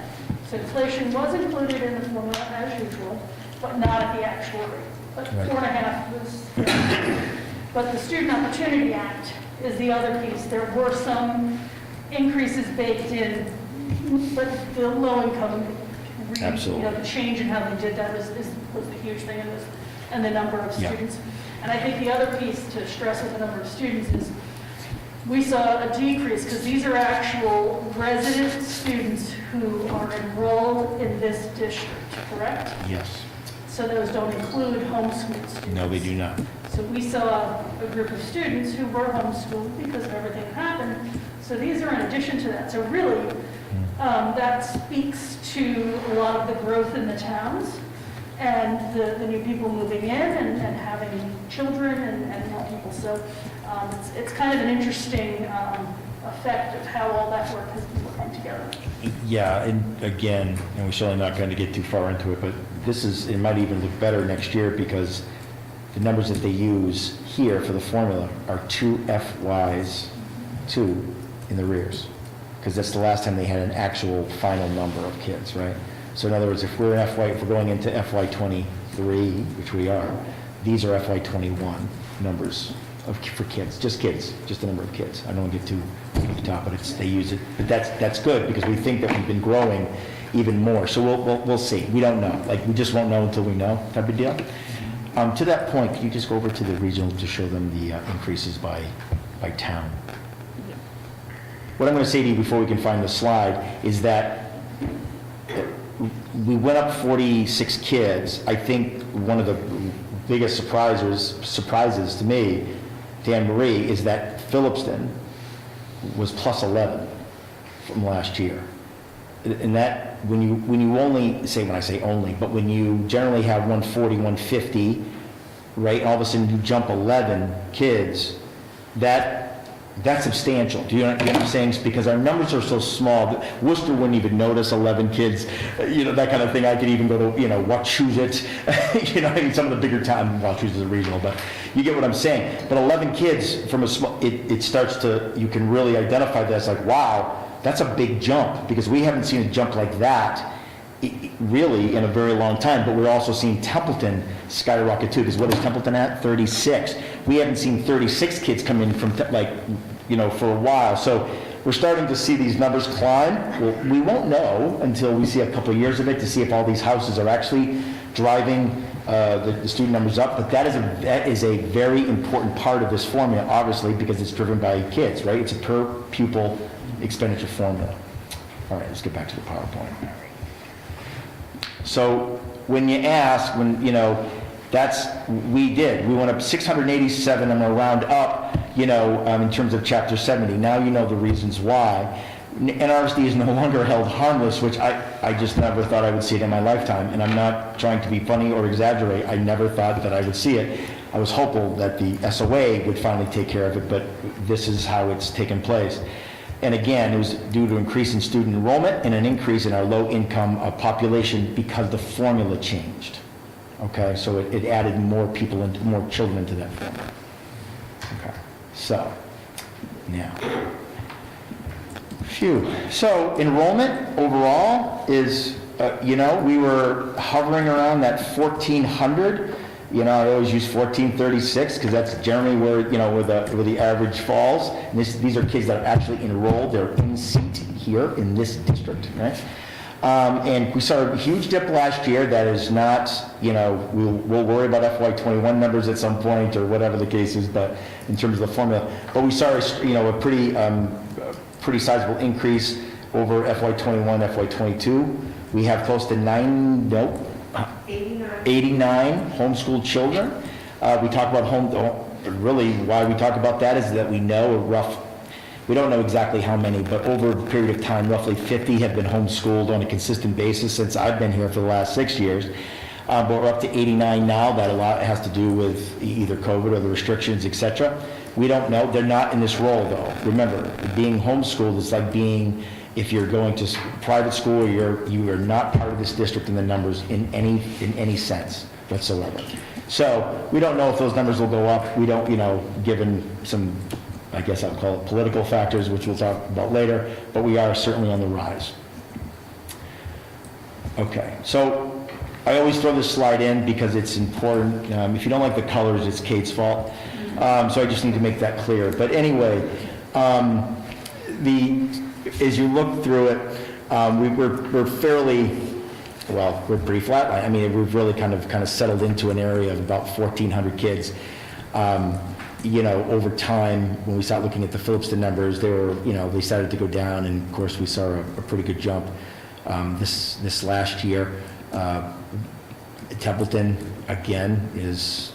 Speaker 3: So inflation was included in the formula as usual, but not at the actual rate. But 4.5 was, but the Student Opportunity Act is the other piece. There were some increases baked in, but the low income,
Speaker 1: Absolutely.
Speaker 3: the change in how they did that was the huge thing, and the number of students. And I think the other piece to stress with the number of students is we saw a decrease, because these are actual resident students who are enrolled in this district, correct?
Speaker 1: Yes.
Speaker 3: So those don't include homeschooled students.
Speaker 1: No, they do not.
Speaker 3: So we saw a group of students who were homeschooled because of everything that happened. So these are in addition to that. So really, that speaks to a lot of the growth in the towns and the new people moving in and having children and more people. So it's kind of an interesting effect of how all that work has been it together.
Speaker 1: Yeah, and again, and we're certainly not going to get too far into it, but this is, it might even look better next year because the numbers that they use here for the formula are 2 FYs, 2 in the rears. Because that's the last time they had an actual final number of kids, right? So in other words, if we're going into FY '23, which we are, these are FY '21 numbers for kids, just the number of kids. I don't want to get too over the top, but they use it. But that's good because we think that we've been growing even more. So we'll see. We don't know. Like, we just won't know until we know, type of deal. To that point, can you just go over to the regional to show them the increases by town? What I'm going to say to you before we can find the slide is that we went up 46 kids. I think one of the biggest surprises to me, Dan Marie, is that Phillipson was plus 11 from last year. And that, when you only, when I say only, but when you generally have 140, 150, right, all of a sudden you jump 11 kids, that's substantial. Do you know what I'm saying? Because our numbers are so small. Worcester wouldn't even notice 11 kids, that kind of thing. I could even go to, Wachusett, I mean, some of the bigger towns, Wachusett is a regional, but you get what I'm saying. But 11 kids from a small, it starts to, you can really identify that as like, wow, that's a big jump, because we haven't seen a jump like that really in a very long time. But we're also seeing Templeton skyrocket too, because what is Templeton at? 36. We haven't seen 36 kids come in from for a while. So we're starting to see these numbers climb. Well, we won't know until we see a couple of years of it to see if all these houses are actually driving the student numbers up. But that is a very important part of this formula, obviously, because it's driven by kids, right? It's a per pupil expenditure formula. All right, let's get back to the PowerPoint. So when you ask, we went up 687, and we're round up, in terms of Chapter 70. Now you know the reasons why. Nrsd is no longer held harmless, which I just never thought I would see it in my lifetime, and I'm not trying to be funny or exaggerate. I never thought that I would see it. I was hopeful that the SOA would finally take care of it, but this is how it's taken place. And again, it was due to increase in student enrollment and an increase in our low-income population because the formula changed. Okay, so it added more children into that formula. Okay, so now, so enrollment overall is, we were hovering around that 1,400. I always use 1436 because that's generally where the average falls. And these are kids that are actually enrolled. They're in seat here in this district, right? And we saw a huge dip last year. That is not, we'll worry about FY '21 numbers at some point or whatever the case is, but in terms of the formula. But we saw, a pretty sizable increase over FY '21, FY '22. We have close to 89 homeschooled children. We talk about really why we talk about that is that we don't know exactly how many, but over a period of time, roughly 50 have been homeschooled on a consistent basis since I've been here for the last 6 years. But we're up to 89 now. That a lot has to do with either COVID or the restrictions, etc. We don't know. They're not in this role, though. Remember, being homeschooled is like being, if you're going to private school, you are not part of this district in the numbers in any sense whatsoever. So we don't know if those numbers will go up. We don't, given some, I guess I'll call it political factors, which we'll talk about later, but we are certainly on the rise. Okay, so I always throw this slide in because it's important. If you don't like the colors, it's Kate's fault. So I just need to make that clear. But anyway, as you look through it, we're fairly, we're pretty flat. I mean, we've really kind of settled into an area of about 1,400 kids. Over time, when we started looking at the Phillipson numbers, they started to go down, and of course we saw a pretty good jump this last year. Templeton, again, is,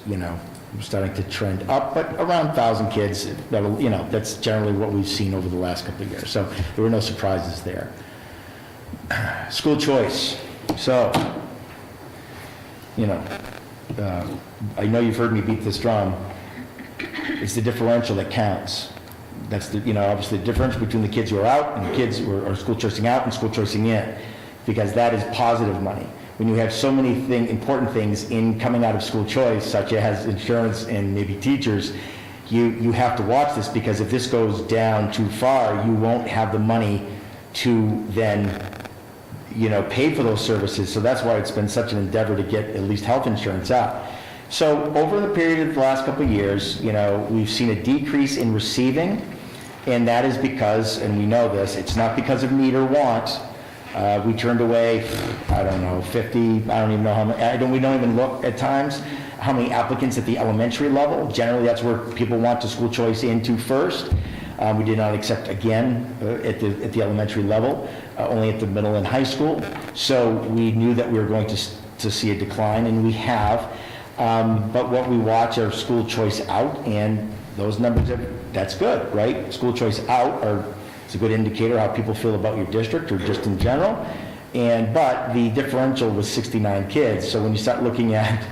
Speaker 1: starting to trend up, but around 1,000 kids, that's generally what we've seen over the last couple of years. So there were no surprises there. School choice. So, I know you've heard me beat this drum. It's the differential that counts. That's the, obviously the difference between the kids who are out and the kids who are school choicing out and school choicing in, because that is positive money. When you have so many important things in coming out of school choice, such as insurance and maybe teachers, you have to watch this, because if this goes down too far, you won't have the money to then, pay for those services. So that's why it's been such an endeavor to get at least health insurance out. So over the period of the last couple of years, we've seen a decrease in receiving, and that is because, and we know this, it's not because of need or want. We turned away, I don't know, 50, I don't even know how many, we don't even look at times how many applicants at the elementary level. Generally, that's where people want to school choice into first. We did not accept again at the elementary level, only at the middle and high school. So we knew that we were going to see a decline, and we have. But what we watch are school choice out, and those numbers, that's good, right? School choice out it's a good indicator how people feel about your district or just in general. But the differential was 69 kids. So when you start looking at,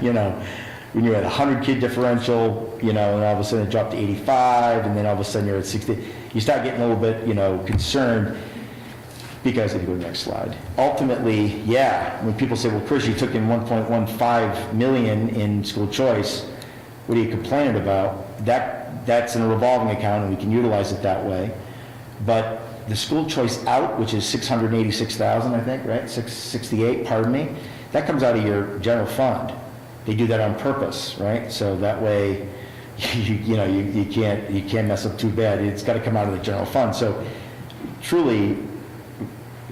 Speaker 1: when you're at 100 kid differential, and all of a sudden it dropped to 85, and then all of a sudden you're at 60, you start getting a little bit, concerned, because if you go to the next slide, ultimately, when people say, well, Chris, you took in 1.15 million in school choice, what are you complaining about? That's in a revolving account, and we can utilize it that way. But the school choice out, which is 686,000, I think, right? 668, pardon me, that comes out of your general fund. They do that on purpose, right? So that way, you can't mess up too bad. It's got to come out of the general fund. So truly,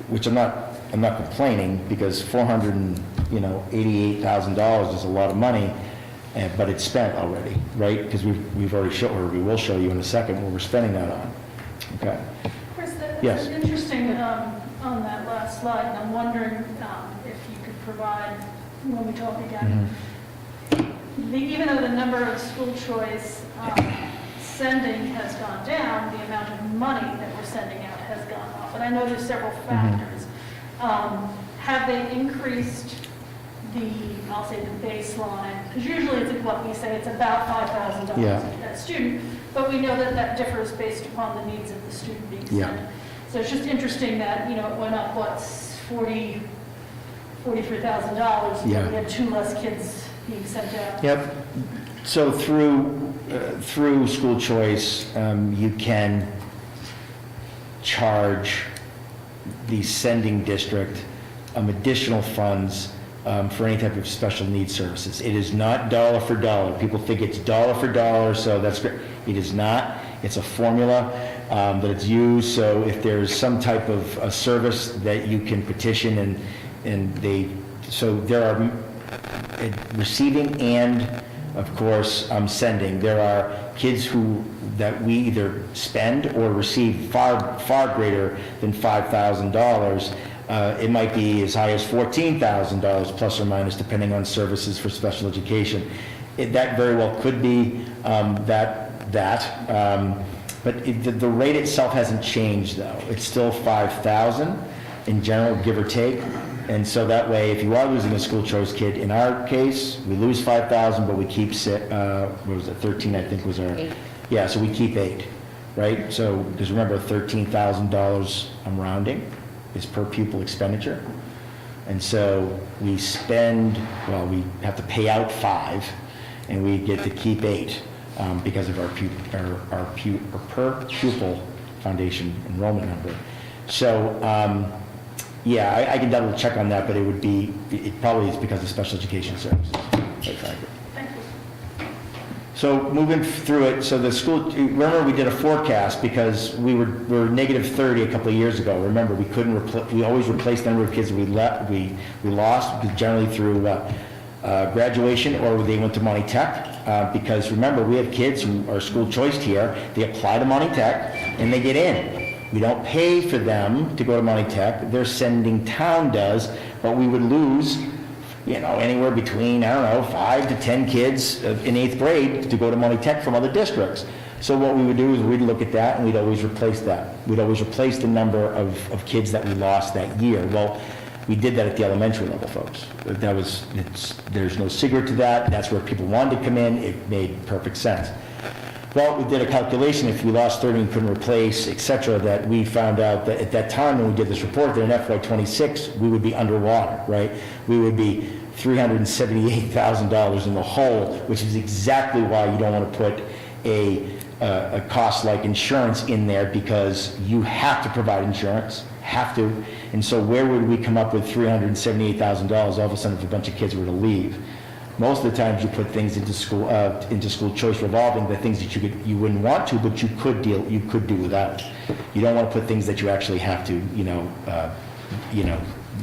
Speaker 1: which I'm not complaining, because $488,000 is a lot of money, but it's spent already, right? Because we've already shown, or we will show you in a second, what we're spending that on. Okay.
Speaker 3: Chris, that's
Speaker 1: Yes.
Speaker 3: interesting on that last slide, and I'm wondering if you could provide, when we talk again, even though the number of school choice sending has gone down, the amount of money that we're sending out has gone up. And I know there's several factors. Have they increased I'll say the baseline? Because usually it's what we say, it's about $5,000 a student, but we know that differs based upon the needs of the student being sent. So it's just interesting that, it went up, $43,000. We had 2 less kids being sent out.
Speaker 1: Yep. So through school choice, you can charge the sending district additional funds for any type of special needs services. It is not dollar for dollar. People think it's dollar for dollar, so that's great. It is not. It's a formula that it's used. So if there's some type of a service that you can petition, so there are receiving and, of course, sending. There are kids that we either spend or receive far greater than $5,000. It might be as high as $14,000 plus or minus, depending on services for special education. That very well could be but the rate itself hasn't changed, though. It's still $5,000 in general, give or take. And so that way, if you are losing a school choice kid, in our case, we lose $5,000, but we keep, 13, I think was our...
Speaker 7: 8.
Speaker 1: Yeah, so we keep 8, right? So, because remember, $13,000, I'm rounding, is per pupil expenditure. And so we spend, we have to pay out 5, and we get to keep 8 because of our per pupil foundation enrollment number. So, I can double check on that, but it probably is because of special education services, quite frankly.
Speaker 3: Thank you.
Speaker 1: So moving through it, so the school, remember we did a forecast because we were negative 30 a couple of years ago. Remember, we always replaced the number of kids we lost, generally through graduation, or they went to Monty Tech. Because remember, we have kids who are school choiced here, they apply to Monty Tech and they get in. We don't pay for them to go to Monty Tech, their sending town does, but we would lose, anywhere between, 5 to 10 kids in 8th grade to go to Monty Tech from other districts. So what we would do is we'd look at that and we'd always replace that. We'd always replace the number of kids that we lost that year. Well, we did that at the elementary level, folks. There's no secret to that. That's where people wanted to come in. It made perfect sense. Well, we did a calculation, if we lost 30 and couldn't replace, et cetera, that we found out that at that time when we did this report, that in FY '26, we would be underwater, right? We would be $378,000 in the hole, which is exactly why you don't want to put a cost like insurance in there, because you have to provide insurance, have to. And so where would we come up with $378,000 all of a sudden if a bunch of kids were to leave? Most of the times you put things into school choice revolving, the things that you wouldn't want to, but you could do without. You don't want to put things that you actually have to,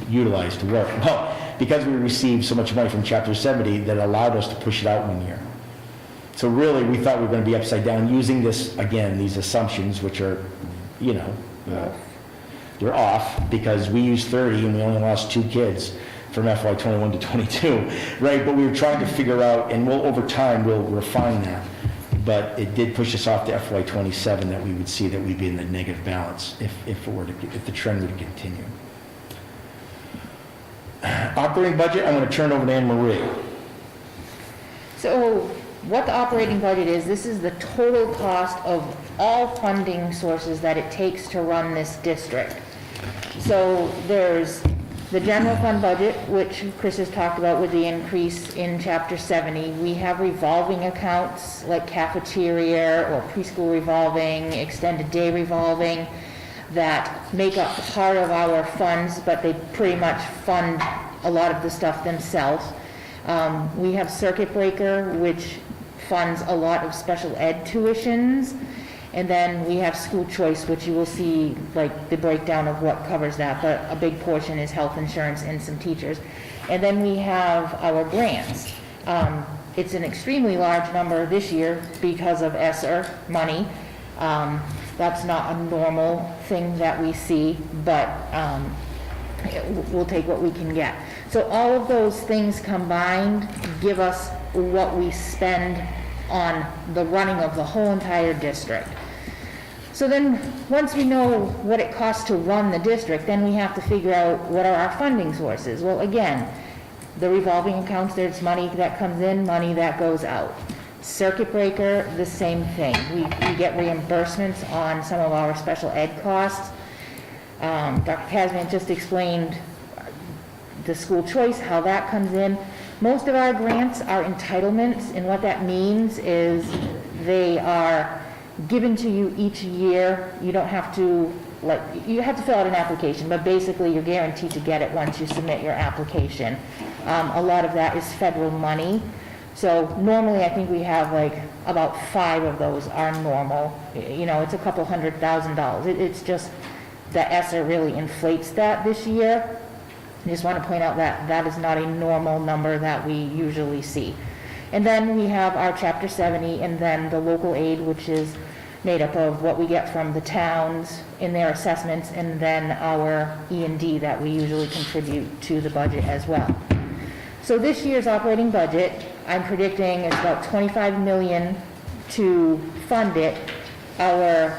Speaker 1: utilize to work. Well, because we received so much money from Chapter 70, that allowed us to push it out 1 year. So really, we thought we were going to be upside down using this, again, these assumptions, which are, they're off, because we used 30 and we only lost 2 kids from FY '21 to '22, right? But we were trying to figure out, and over time, we'll refine that. But it did push us off to FY '27, that we would see that we'd be in the negative balance if the trend would continue. Operating budget, I'm going to turn over to Anne Marie.
Speaker 7: So what the operating budget is, this is the total cost of all funding sources that it takes to run this district. So there's the general fund budget, which Chris has talked about with the increase in Chapter 70. We have revolving accounts like cafeteria or preschool revolving, extended day revolving, that make up part of our funds, but they pretty much fund a lot of the stuff themselves. We have circuit breaker, which funds a lot of special ed tuitions. And then we have school choice, which you will see like the breakdown of what covers that, but a big portion is health insurance and some teachers. And then we have our grants. It's an extremely large number this year because of ESSER money. That's not a normal thing that we see, but we'll take what we can get. So all of those things combined give us what we spend on the running of the whole entire district. So then, once we know what it costs to run the district, then we have to figure out what are our funding sources. Well, again, the revolving accounts, there's money that comes in, money that goes out. Circuit breaker, the same thing. We get reimbursements on some of our special ed costs. Dr. Kazman just explained the school choice, how that comes in. Most of our grants are entitlements, and what that means is they are given to you each year. You don't have to, you have to fill out an application, but basically you're guaranteed to get it once you submit your application. A lot of that is federal money. So normally I think we have about 5 of those are normal. It's a couple $100,000. It's just the ESSER really inflates that this year. I just want to point out that that is not a normal number that we usually see. And then we have our Chapter 70 and then the local aid, which is made up of what we get from the towns in their assessments, and then our E&D that we usually contribute to the budget as well. So this year's operating budget, I'm predicting is about $25 million to fund it. Our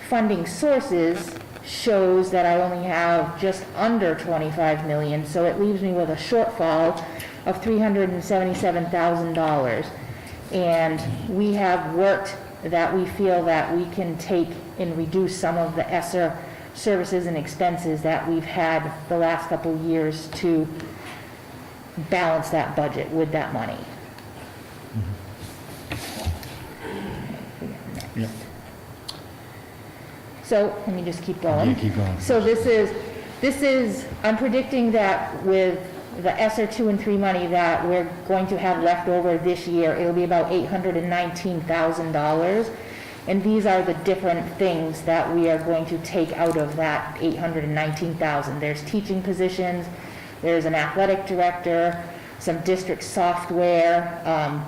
Speaker 7: funding sources shows that I only have just under $25 million, so it leaves me with a shortfall of $377,000. And we have worked that we feel that we can take and reduce some of the ESSER services and expenses that we've had the last couple of years to balance that budget with that money.
Speaker 1: Yep.
Speaker 7: So let me just keep going.
Speaker 1: Yeah, keep going.
Speaker 7: So this is, I'm predicting that with the ESSER 2 and 3 money that we're going to have left over this year, it'll be about $819,000. And these are the different things that we are going to take out of that $819,000. There's teaching positions, there's an athletic director, some district software,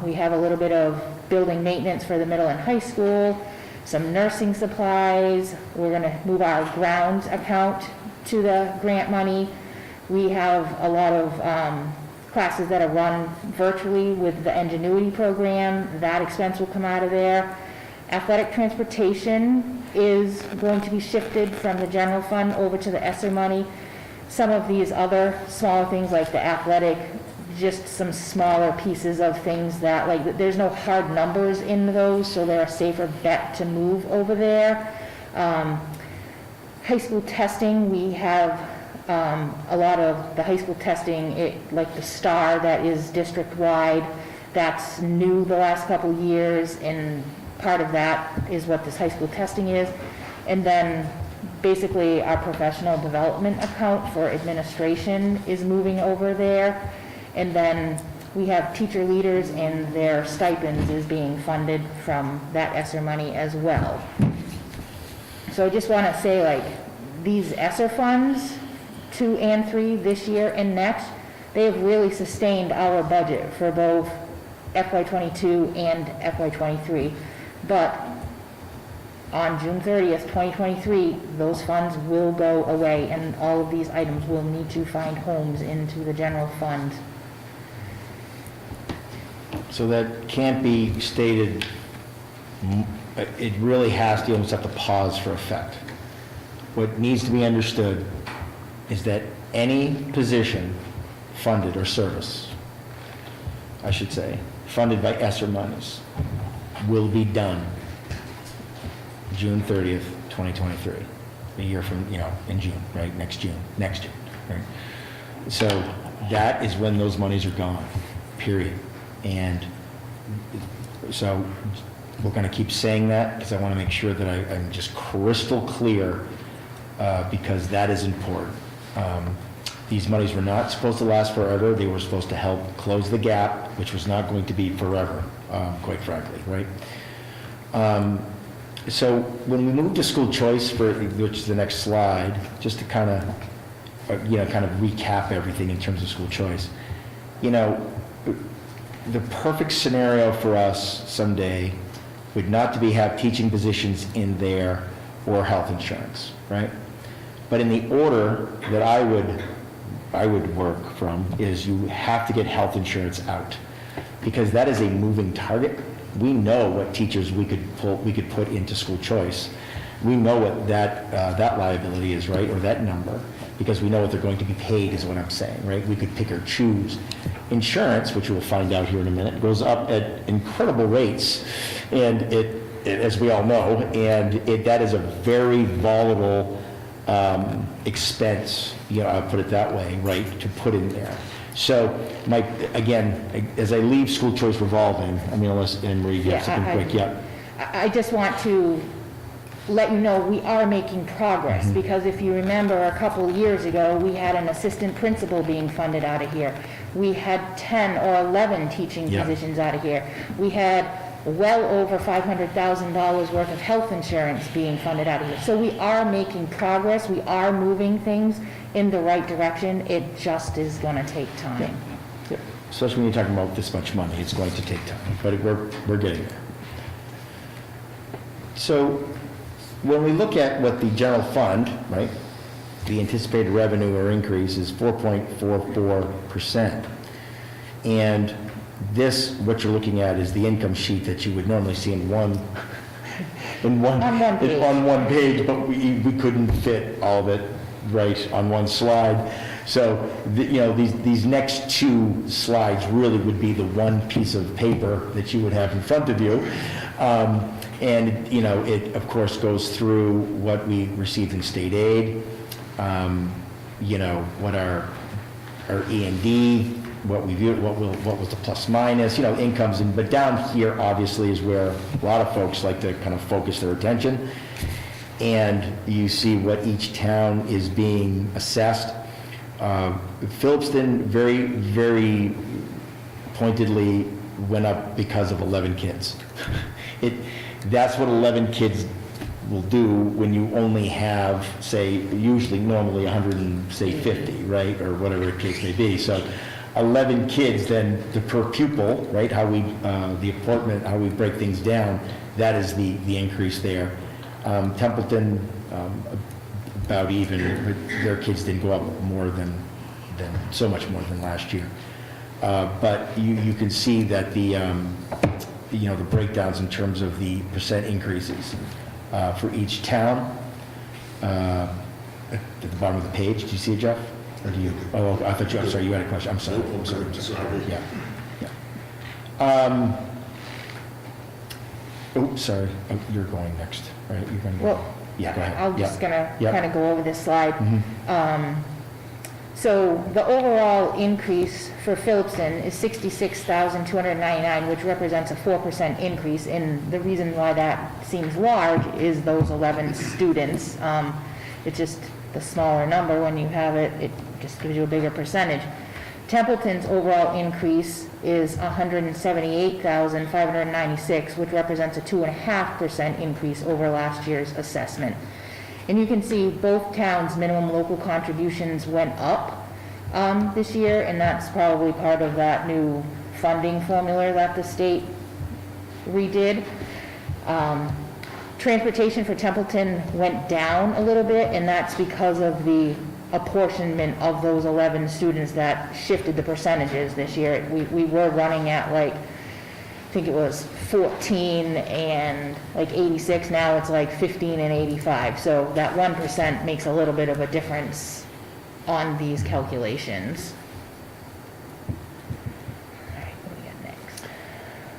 Speaker 7: we have a little bit of building maintenance for the middle and high school, some nursing supplies. We're going to move our grounds account to the grant money. We have a lot of classes that are run virtually with the Ingenuity program. That expense will come out of there. Athletic transportation is going to be shifted from the general fund over to the ESSER money. Some of these other smaller things like the athletic just some smaller pieces of things that, like, there's no hard numbers in those, so they're a safer bet to move over there. High school testing, we have a lot of the high school testing, like the STAR that is district-wide, that's new the last couple years, and part of that is what this high school testing is. And then basically our professional development account for administration is moving over there. And then we have teacher leaders and their stipends is being funded from that ESSER money as well. So I just want to say, like, these ESSER funds, 2 and 3 this year and next, they have really sustained our budget for both FY22 and FY23. But on June 30th, 2023, those funds will go away, and all of these items will need to find homes into the general fund.
Speaker 1: So that can't be stated, it really has to, you almost have to pause for effect. What needs to be understood is that any position funded or service, I should say, funded by ESSER monies, will be done June 30th, 2023, a year from, in June, right, next June, right? So that is when those monies are gone, period. And so we're going to keep saying that because I want to make sure that I'm just crystal clear because that is important. These monies were not supposed to last forever. They were supposed to help close the gap, which was not going to be forever, quite frankly, right? So when we move to school choice, which is the next slide, just to kind of recap everything in terms of school choice, the perfect scenario for us someday would not to be have teaching positions in there or health insurance, right? But in the order that I would work from is you have to get health insurance out because that is a moving target. We know what teachers we could put into school choice. We know what that liability is, right, or that number, because we know what they're going to be paid is what I'm saying, right? We could pick or choose. Insurance, which we'll find out here in a minute, goes up at incredible rates, and it as we all know, and that is a very volatile expense, I'll put it that way, right, to put in there. So, again, as I leave school choice revolving, unless Anne Marie, you have something quick, yeah.
Speaker 7: I just want to let you know we are making progress, because if you remember a couple of years ago, we had an assistant principal being funded out of here. We had 10 or 11 teaching positions out of here. We had well over $500,000 worth of health insurance being funded out of here. So we are making progress. We are moving things in the right direction. It just is going to take time.
Speaker 1: Yeah. Especially when you're talking about this much money, it's going to take time, but we're getting there. So when we look at what the general fund, right, the anticipated revenue or increase is 4.44%. And this, what you're looking at, is the income sheet that you would normally see on one page, but we couldn't fit all of it right on one slide. So these next two slides really would be the one piece of paper that you would have in front of you. And it of course goes through what we received in state aid, what our E&D, what was the plus minus, incomes, but down here obviously is where a lot of folks like to kind of focus their attention. And you see what each town is being assessed. Phillipson very, very pointedly went up because of 11 kids. That's what 11 kids will do when you only have, say, normally 150, right, or whatever the case may be. So 11 kids, then the per pupil, right, how we break things down, that is the increase there. Templeton, about even, but their kids didn't go up more than so much more than last year. But you can see that the breakdowns in terms of the percent increases for each town at the bottom of the page. Do you see it, Jeff? Or do you? Oh, I thought you, I'm sorry, you had a question. I'm sorry. I'm sorry. I'm sorry. Yeah. Yeah. Oh, sorry. Oh, you're going next, right? You're going to go.
Speaker 7: Well,
Speaker 1: Yeah, go ahead.
Speaker 7: I'm just gonna
Speaker 1: Yeah.
Speaker 7: kind of go over this slide.
Speaker 1: Mhm.
Speaker 7: So the overall increase for Phillipson is 66,299, which represents a 4% increase. And the reason why that seems large is those 11 students. It's just the smaller number when you have it, it just gives you a bigger percentage. Templeton's overall increase is 178,596, which represents a 2.5% increase over last year's assessment. And you can see both towns' minimum local contributions went up this year, and that's probably part of that new funding formula that the state redid. Transportation for Templeton went down a little bit, and that's because of the apportionment of those 11 students that shifted the percentages this year. We were running at like, I think it was 14 and like 86, now it's like 15 and 85. So that 1% makes a little bit of a difference on these calculations. All right, what do we got next?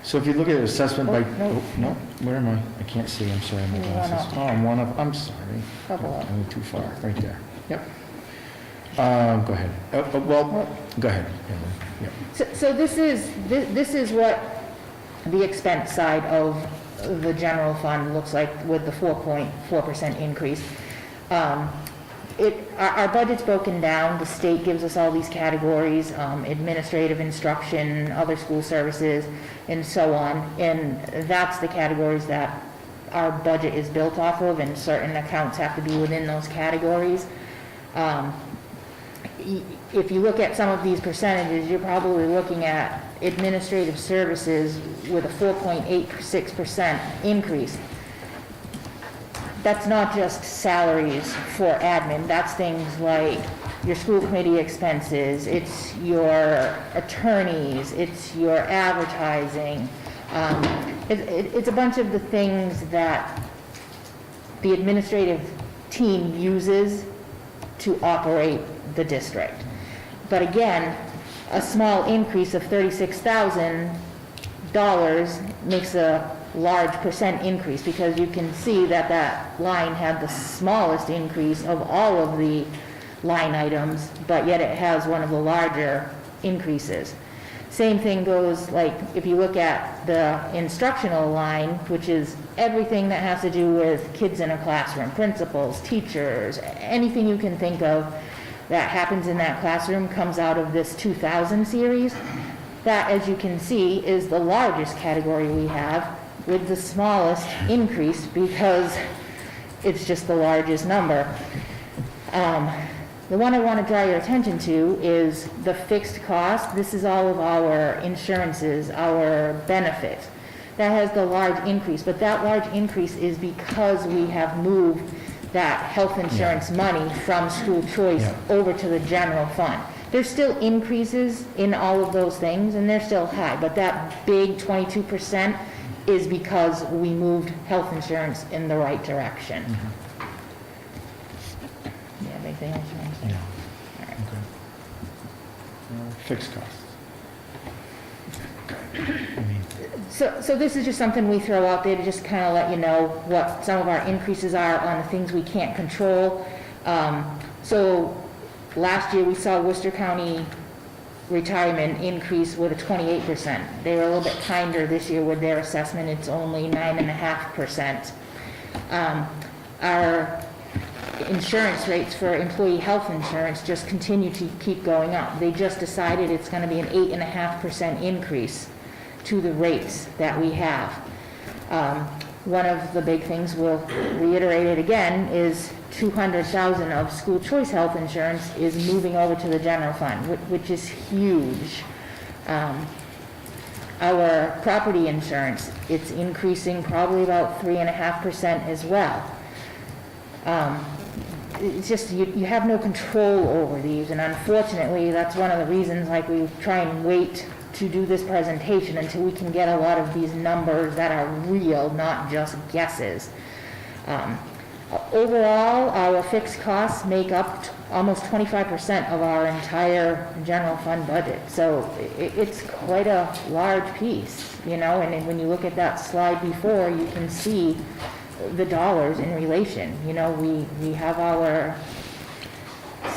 Speaker 1: So if you look at assessment by,
Speaker 7: Oh, no.
Speaker 1: oh, no, where am I? I can't see, I'm sorry, my
Speaker 7: You're one
Speaker 1: glasses.
Speaker 7: up.
Speaker 1: Oh, I'm one up, I'm sorry.
Speaker 7: Couple up.
Speaker 1: I went too far, right there. Yep. Go ahead. Well, go ahead. Yep.
Speaker 7: So this is what the expense side of the general fund looks like with the 4.4% increase. Our budget's broken down. The state gives us all these categories, administrative instruction, other school services, and so on. And that's the categories that our budget is built off of, and certain accounts have to be within those categories. If you look at some of these percentages, you're probably looking at administrative services with a 4.86% increase. That's not just salaries for admin, that's things like your school committee expenses, it's your attorneys, it's your advertising. It's a bunch of the things that the administrative team uses to operate the district. But again, a small increase of $36,000 makes a large percent increase, because you can see that that line had the smallest increase of all of the line items, but yet it has one of the larger increases. Same thing goes, like, if you look at the instructional line, which is everything that has to do with kids in a classroom, principals, teachers, anything you can think of that happens in that classroom comes out of this 2000 series. That, as you can see, is the largest category we have with the smallest increase, because it's just the largest number. The one I want to draw your attention to is the fixed cost. This is all of our insurances, our benefits. That has the large increase, but that large increase is because we have moved that health insurance money from school choice over to the general fund. There's still increases in all of those things, and they're still high, but that big 22% is because we moved health insurance in the right direction. Yeah, anything else you want to say?
Speaker 1: Yeah. Fixed costs.
Speaker 7: So this is just something we throw out there to just kind of let you know what some of our increases are on the things we can't control. So last year, we saw Worcester County retirement increase with a 28%. They were a little bit kinder this year with their assessment. It's only 9.5%. Our insurance rates for employee health insurance just continue to keep going up. They just decided it's going to be an 8.5% increase to the rates that we have. One of the big things, we'll reiterate it again, is $200,000 of school choice health insurance is moving over to the general fund, which is huge. Our property insurance, it's increasing probably about 3.5% as well. It's just, you have no control over these, and unfortunately, that's one of the reasons, like, we try and wait to do this presentation until we can get a lot of these numbers that are real, not just guesses. Overall, our fixed costs make up almost 25% of our entire general fund budget. So it's quite a large piece, you know, and then when you look at that slide before, you can see the dollars in relation. You know, we have our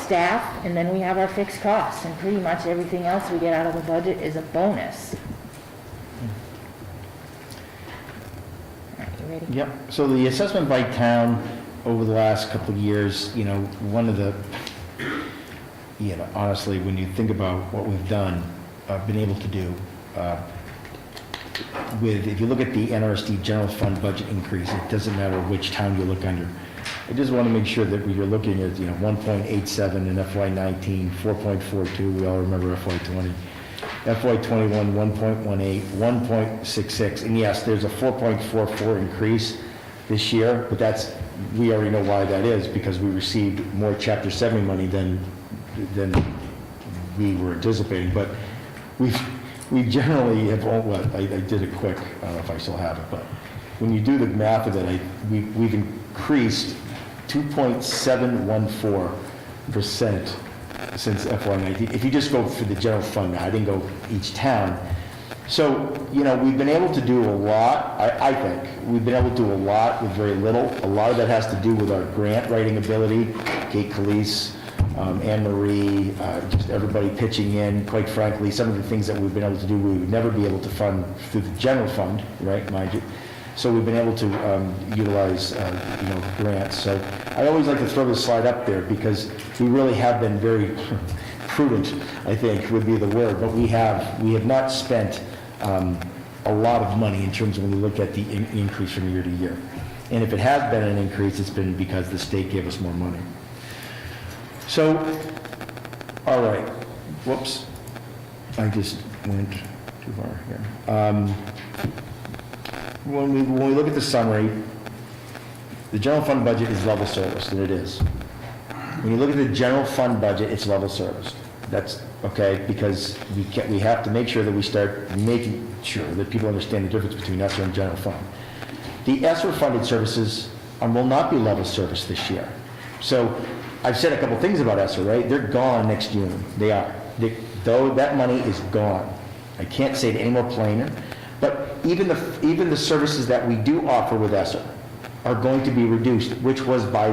Speaker 7: staff, and then we have our fixed costs, and pretty much everything else we get out of the budget is a bonus. All right, you ready?
Speaker 1: Yep, so the assessment by town over the last couple of years, you know, one of the, you know, honestly, when you think about what we've done, been able to do, if you look at the Nrsd general fund budget increase, it doesn't matter which town you look under. I just want to make sure that when you're looking at, you know, 1.87 in FY19, 4.42, we all remember FY20, FY21, 1.18, 1.66, and yes, there's a 4.44 increase this year, but that's, we already know why that is, because we received more Chapter 70 money than we were anticipating, but we generally have, I did it quick, I don't know if I still have it, but when you do the math of it, we've increased 2.714% since FY19. If you just go for the general fund now, I didn't go each town. So, you know, we've been able to do a lot, I think. We've been able to do a lot with very little. A lot of that has to do with our grant writing ability, Kate Calise, Anne Marie, just everybody pitching in. Quite frankly, some of the things that we've been able to do, we would never be able to fund through the general fund, right, mind you. So we've been able to utilize, you know, grants. So I always like to throw this slide up there because we really have been very prudent, I think would be the word, but we have not spent a lot of money in terms of when we look at the increase from year to year. And if it has been an increase, it's been because the state gave us more money. So, all right, whoops, I just went too far here. When we look at the summary, the general fund budget is level serviced, and it is. When you look at the general fund budget, it's level serviced. That's okay, because we have to make sure that we start making sure that people understand the difference between ESSER and general fund. The ESSER funded services will not be level serviced this year. So I've said a couple things about ESSER, right? They're gone next June. They are. Though that money is gone. I can't say it any more plainer. But even the services that we do offer with ESSER are going to be reduced, which was by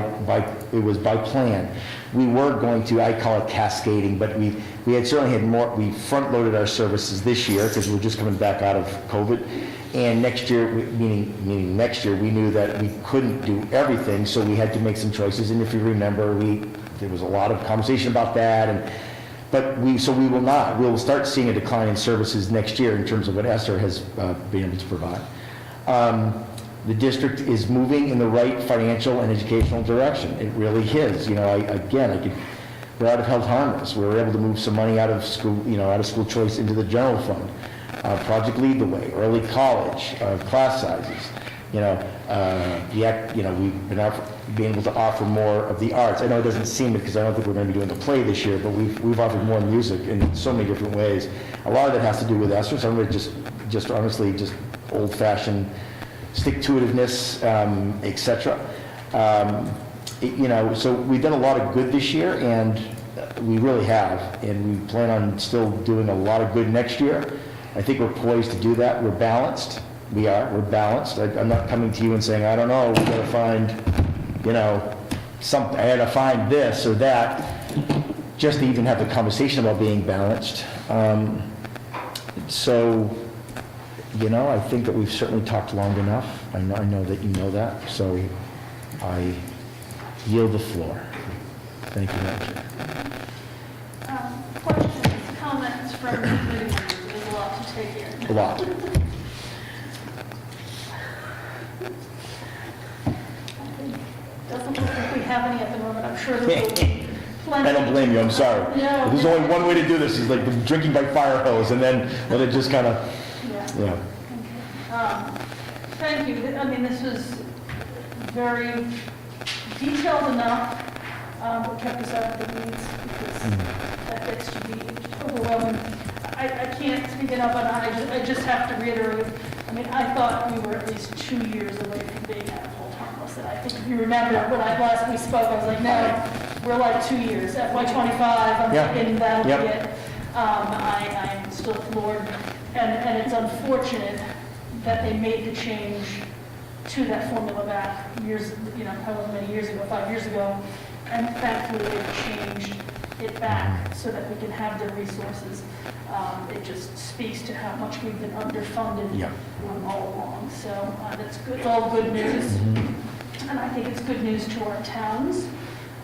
Speaker 1: plan. We were going to, I call it cascading, but we had certainly had more, we front-loaded our services this year because we're just coming back out of COVID. And next year, meaning next year, we knew that we couldn't do everything, so we had to make some choices. And if you remember, there was a lot of conversation about that. But we will start seeing a decline in services next year in terms of what ESSER has been able to provide. The district is moving in the right financial and educational direction. It really is. You know, we're out of held harmless. We were able to move some money out of school choice into the general fund. Project Lead the Way, early college, class sizes. We've been able to offer more of the arts. I know it doesn't seem it because I don't think we're going to be doing a play this year, but we've offered more music in so many different ways. A lot of it has to do with ESSER. Some of it just honestly just old-fashioned stick-to-itiveness, etc. So we've done a lot of good this year, and we really have, and we plan on still doing a lot of good next year. I think we're poised to do that. We're balanced. We're balanced. I'm not coming to you and saying, I don't know, we got to find, something. I had to find this or that, just to even have the conversation about being balanced. I think that we've certainly talked long enough. I know that you know that, so I yield the floor. Thank you, Madam Chair.
Speaker 3: Questions, comments from the committee members? There's a lot to take in.
Speaker 1: A lot.
Speaker 3: Doesn't look like we have any at the moment. I'm sure there will be plenty.
Speaker 1: I don't blame you, I'm sorry.
Speaker 3: No.
Speaker 1: There's only one way to do this, is like drinking by fire hose, and then let it just kind of,
Speaker 3: Yeah. Thank you. I mean, this was very detailed enough, but kept us out of the weeds because that gets to be overwhelming. I can't speak enough on that. I just have to reiterate, I mean, I thought we were at least 2 years away from being out of hold harmless. So I think if you remember, when last we spoke, I was like, no, we're like 2 years, FY '25, I'm
Speaker 1: Yeah.
Speaker 3: thinking that'll be
Speaker 1: Yep.
Speaker 3: it. I'm still floored, and it's unfortunate that they made the change to that formula back years, however many years ago, 5 years ago, and thankfully they've changed it back so that we can have the resources. It just speaks to how much we've been underfunded
Speaker 1: Yeah.
Speaker 3: all along. So that's good, it's all good news.
Speaker 1: Mm-hmm.
Speaker 3: And I think it's good news to our towns.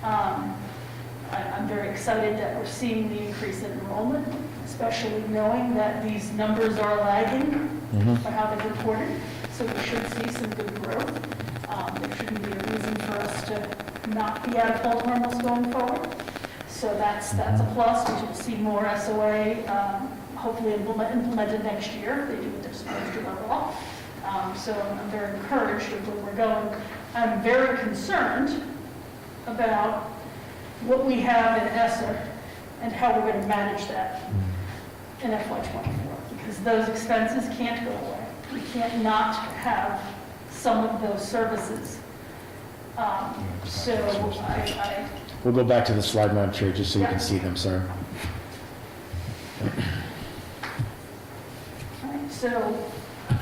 Speaker 3: I'm very excited that we're seeing the increase in enrollment, especially knowing that these numbers are lagging
Speaker 1: Mhm.
Speaker 3: for how they're reported. So we should see some good growth. There shouldn't be a reason for us to not be out of full normals going forward. So that's a plus. We should see more SOA, hopefully implemented next year. They do what they're supposed to by law. So I'm very encouraged of where we're going. I'm very concerned about what we have in ESSER and how we're going to manage that in FY '24, because those expenses can't go away. We can't not have some of those services. So I
Speaker 1: We'll go back to the slide, Madam Chair, just so you
Speaker 3: Yeah.
Speaker 1: can see them, sir.
Speaker 3: Right, so,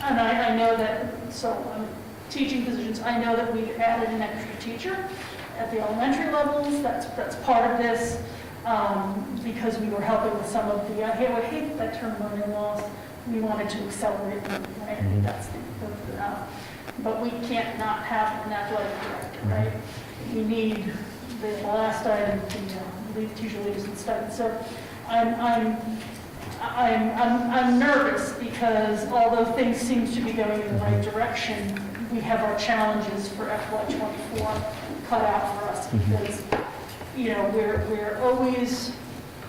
Speaker 3: and I know that, teaching positions, I know that we added an extra teacher at the elementary levels, that's part of this, because we were helping with some of the, I hate that term, learning loss, we wanted to accelerate learning, right? I think that's but we can't not have an athletic director, right? We need the last item, the teacher leaders and studies, so I'm nervous because although things seem to be going in the right direction, we have our challenges for FY '24 cut out for us because, we're always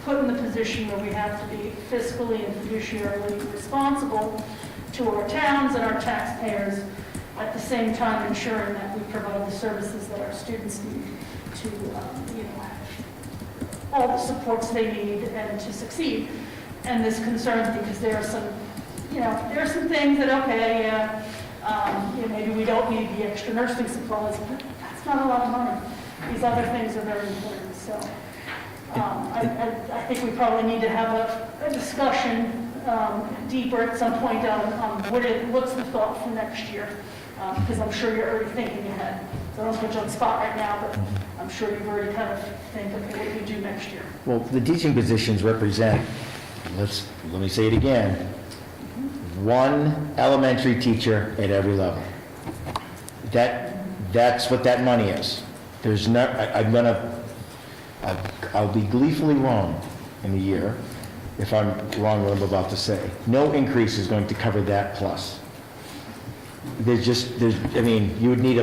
Speaker 3: put in the position where we have to be fiscally and fiduciarily responsible to our towns and our taxpayers, at the same time ensuring that we provide the services that our students need to, have all the supports they need and to succeed. And this concerns me because there are some, there are some things that, okay, maybe we don't need the extra nursing supplies, but that's not a lot of money. These other things are very important, so I think we probably need to have a discussion deeper at some point on what's the thought for next year, because I'm sure you're already thinking ahead. So I don't put you on the spot right now, but I'm sure you've already kind of think, okay, what do we do next year?
Speaker 1: Well, the teaching positions represent, let me say it again, one elementary teacher at every level. That's what that money is. There's not, I'll be gleefully wrong in a year if I'm wrong what I'm about to say. No increase is going to cover that plus. You would need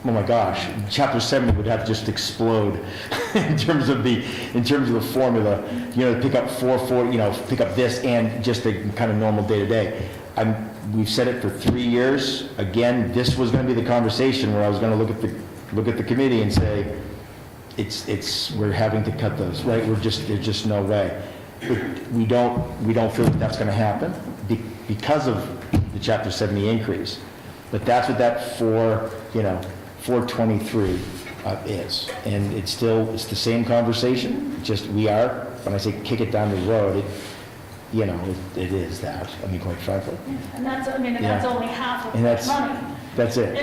Speaker 1: oh my gosh, Chapter 70 would have to just explode in terms of the formula, to pick up pick up this and just the kind of normal day-to-day. We've said it for 3 years. Again, this was going to be the conversation where I was going to look at the committee and say, we're having to cut those, right? There's just no way. We don't feel that that's going to happen because of the Chapter 70 increase. But that's what that 423 is. And it's the same conversation, just when I say kick it down the road, it is that, quite frankly.
Speaker 3: And that's only half of
Speaker 1: And
Speaker 3: that money.
Speaker 1: That's it.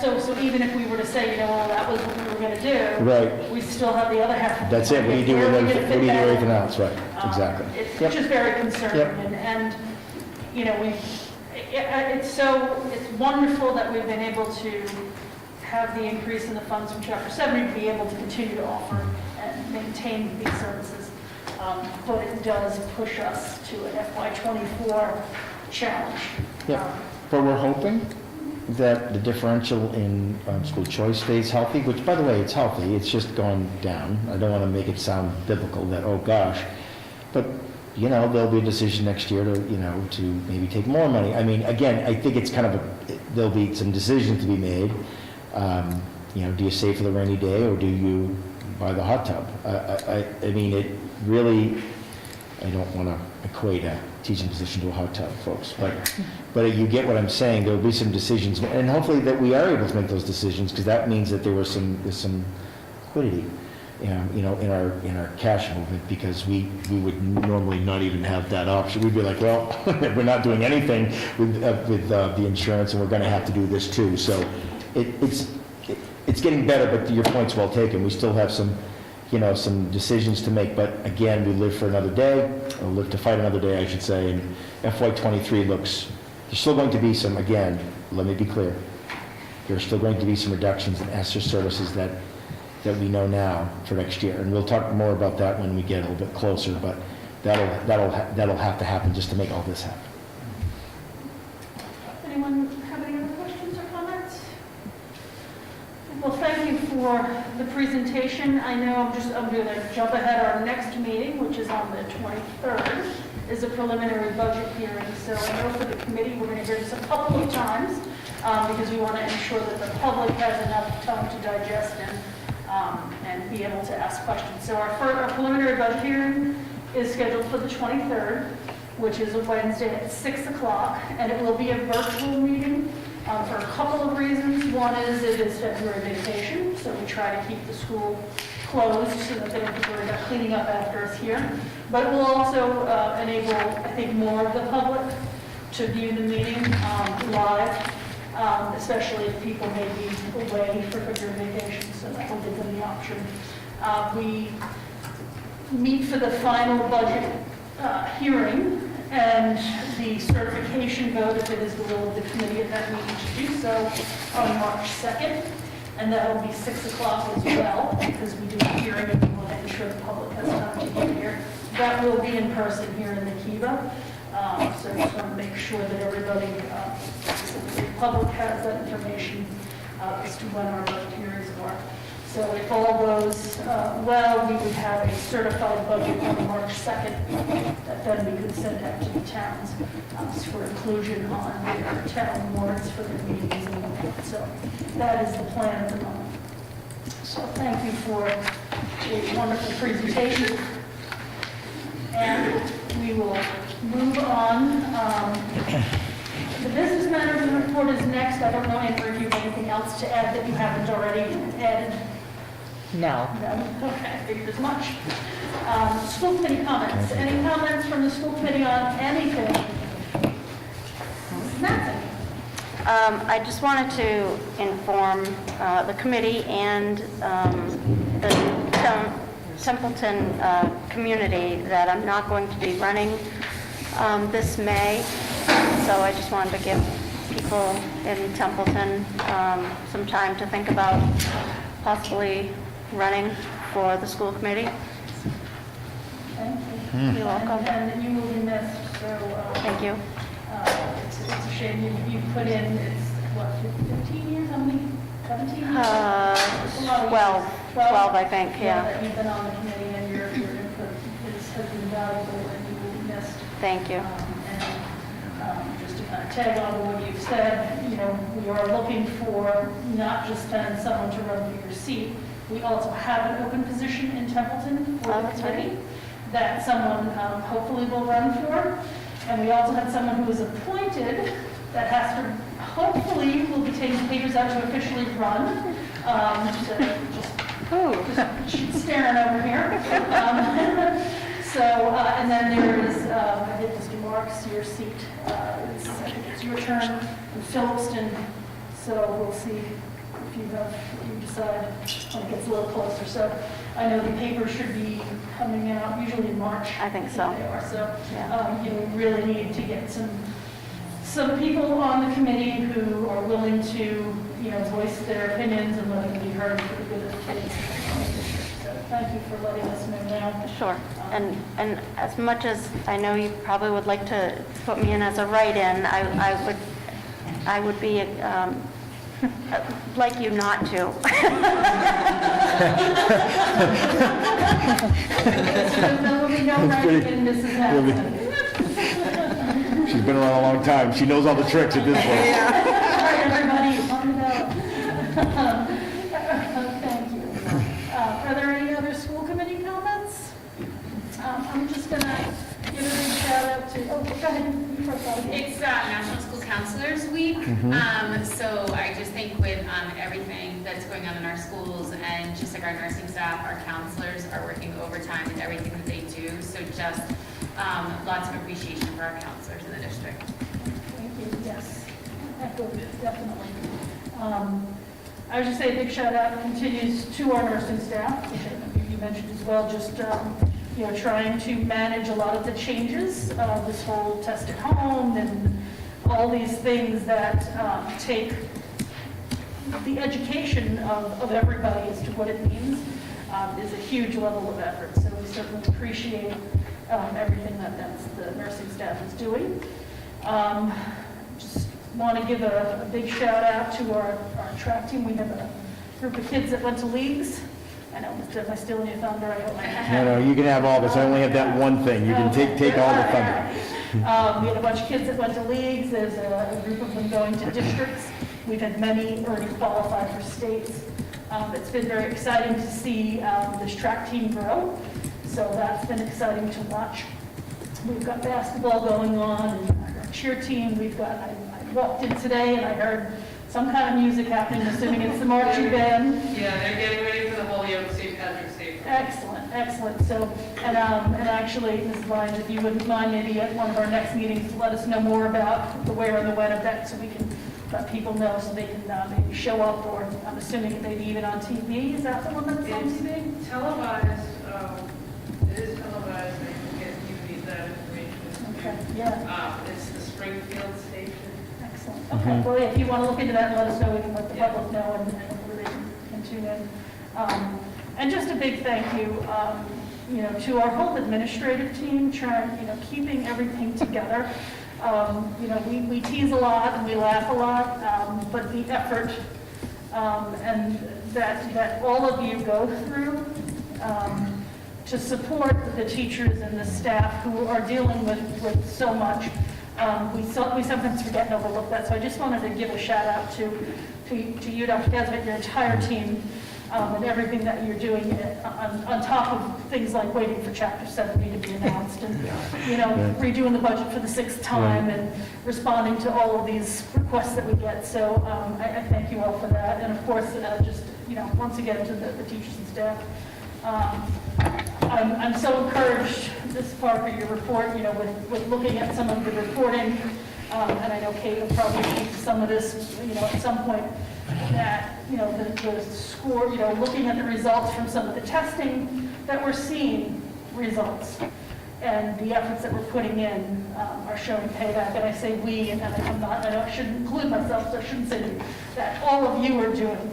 Speaker 3: So even if we were to say, that was what we were going to do.
Speaker 1: Right.
Speaker 3: We still have the other half. of
Speaker 1: That's it. What do you do with
Speaker 3: Where are we gonna fit that in?
Speaker 1: everything else? Right, exactly.
Speaker 3: Which is very concerning.
Speaker 1: Yep.
Speaker 3: And it's wonderful that we've been able to have the increase in the funds from Chapter 70 to be able to continue to offer and maintain these services. But it does push us to an FY '24 challenge.
Speaker 1: Yeah. But we're hoping that the differential in school choice stays healthy, which, by the way, it's healthy. It's just going down. I don't want to make it sound biblical that, oh, gosh. But, there'll be a decision next year to maybe take more money. Again, I think it's there'll be some decisions to be made. Do you save for the rainy day or do you buy the hot tub? It really, I don't want to equate a teaching position to a hot tub, folks. But you get what I'm saying, there'll be some decisions, and hopefully that we are able to make those decisions, because that means that there's some liquidity, you know, in our cash movement, because we would normally not even have that option. We'd be like, well, we're not doing anything with the insurance, and we're going to have to do this too. So it's getting better, but your point's well taken. We still have some decisions to make, but again, we live for another day, or live to fight another day, I should say, and FY '23 there's still going to be some, again, let me be clear, there's still going to be some reductions in ESSER services that we know now for next year, and we'll talk more about that when we get a little bit closer, but that'll have to happen just to make all this happen.
Speaker 3: Anyone have any other questions or comments? Well, thank you for the presentation. I know I'm going to jump ahead. Our next meeting, which is on the 23rd, is a preliminary budget hearing. So I know for the committee, we're going to hear this a couple of times because we want to ensure that the public has enough time to digest and be able to ask questions. So our preliminary budget hearing is scheduled for the 23rd, which is a Wednesday at 6 o'clock, and it will be a virtual meeting for a couple of reasons. One is it is February vacation, so we try to keep the school closed so that they don't have to worry about cleaning up after us here. But it will also enable, I think, more of the public to view the meeting live, especially if people may be away for February vacation, so that will give them the option. We meet for the final budget hearing and the certification vote, if it is the will of the committee at that meeting to do so, on March 2nd. And that will be 6 o'clock as well, because we do a hearing and we want to ensure the public has time to get here. That will be in person here in the Kiva. So I just want to make sure that everybody, the public has that information as to when our budget hearings are. So if all goes well, we would have a certified budget on March 2nd that then we could send out to the towns for inclusion on their town warrants for their meetings and whatnot. So that is the plan at the moment. So thank you for a wonderful presentation. And we will move on. The business management report is next. I don't know, Amber, if you have anything else to add that you haven't already added.
Speaker 7: No.
Speaker 3: No? Okay, I figured as much. School committee comments. Any comments from the school committee on anything? Nothing.
Speaker 9: I just wanted to inform the committee and the Templeton community that I'm not going to be running this May. So I just wanted to give people in Templeton some time to think about possibly running for the school committee.
Speaker 3: Thank you.
Speaker 9: You're welcome.
Speaker 3: And you will be missed, so.
Speaker 9: Thank you.
Speaker 3: It's a shame you put in, it's what, 15 years, how many, 17 years? It's a lot of
Speaker 9: 12,
Speaker 3: years.
Speaker 9: 12, I think, yeah.
Speaker 3: That you've been on the committee and your input has been valuable and you will be missed.
Speaker 9: Thank you.
Speaker 3: And just to kind of tag on to what you've said, you know, we are looking for not just then someone to run for your seat, we also have an open position in Templeton for
Speaker 9: Oh,
Speaker 3: the
Speaker 9: that's right.
Speaker 3: committee that someone hopefully will run for. And we also have someone who is appointed that has to, hopefully, will be taking papers out to officially run. She's staring over here. And then there is, I think Mr. Marks, your seat, I think it's your turn in Phillipson. So we'll see if you decide when it gets a little closer. So I know the papers should be coming out usually in March.
Speaker 9: I think so.
Speaker 3: They are. So
Speaker 9: Yeah.
Speaker 3: you really need to get some people on the committee who are willing to, voice their opinions and let them be heard for the good of the kids. So thank you for letting us know now.
Speaker 9: Sure. And as much as I know you probably would like to put me in as a write-in, I would be like you not to.
Speaker 3: There will be no writing in Mrs. Madison.
Speaker 1: She's been around a long time. She knows all the tricks at this point.
Speaker 3: All right, everybody, on to Thank you. Are there any other school committee comments? I'm just going to give a big shout go ahead. First, Bobby.
Speaker 2: It's National School Counselors Week, so I just think with everything that's going on in our schools and just like our nursing staff, our counselors are working overtime in everything that they do, so just lots of appreciation for our counselors in the district.
Speaker 3: Thank you, yes, definitely. I would just say a big shout out continues to our nursing staff, which I know you mentioned as well, just, trying to manage a lot of the changes, this whole test at home and all these things that take the education of everybody as to what it means is a huge level of effort. So we certainly appreciate everything that the nursing staff is doing. Just want to give a big shout out to our track team. We have a group of kids that went to leagues. I know, Mr. Am I stealing your thunder? I hope I
Speaker 1: No, you can have all this. I only have that one thing. You can take all the thunder.
Speaker 3: We had a bunch of kids that went to leagues. There's a group of them going to districts. We've had many already qualify for states. It's been very exciting to see this track team grow. So that's been exciting to watch. We've got basketball going on and our cheer team. I walked in today and I heard some kind of music happening, assuming it's the marching band.
Speaker 10: Yeah, they're getting ready for the Holyoke St. Patrick's Day.
Speaker 3: Excellent, excellent. So, and actually, Mrs. Lyons, if you wouldn't mind, maybe at one of our next meetings, let us know more about the where and the when of that, so we can let people know, so they can maybe show up, or I'm assuming it may be even on TV. Is that the one that's on TV?
Speaker 10: It's televised, it is televised, I can get you that information.
Speaker 3: Okay, yeah,
Speaker 10: It's the Springfield station.
Speaker 3: excellent. Okay, well, if you want to look into that and let us know, we can let the public know and where they can tune in. And just a big thank you, to our whole administrative team, keeping everything together. We tease a lot and we laugh a lot, but the effort and that all of you go through to support the teachers and the staff who are dealing with so much, we sometimes forget and overlook that. So I just wanted to give a shout out to you, Dr. Casvett, your entire team, and everything that you're doing on top of things like waiting for Chapter 70 to be announced and, redoing the budget for the 6th time and responding to all of these requests that we get. So I thank you all for that. And of course, once again, to the teachers and staff. I'm so encouraged, this part of your report, with looking at some of the reporting, and I know Kate will probably speak to some of this, at some point, that, the score, looking at the results from some of the testing, that we're seeing results. And the efforts that we're putting in are showing payback. And I say we, and I shouldn't include myself, so I shouldn't say we, that all of you are doing,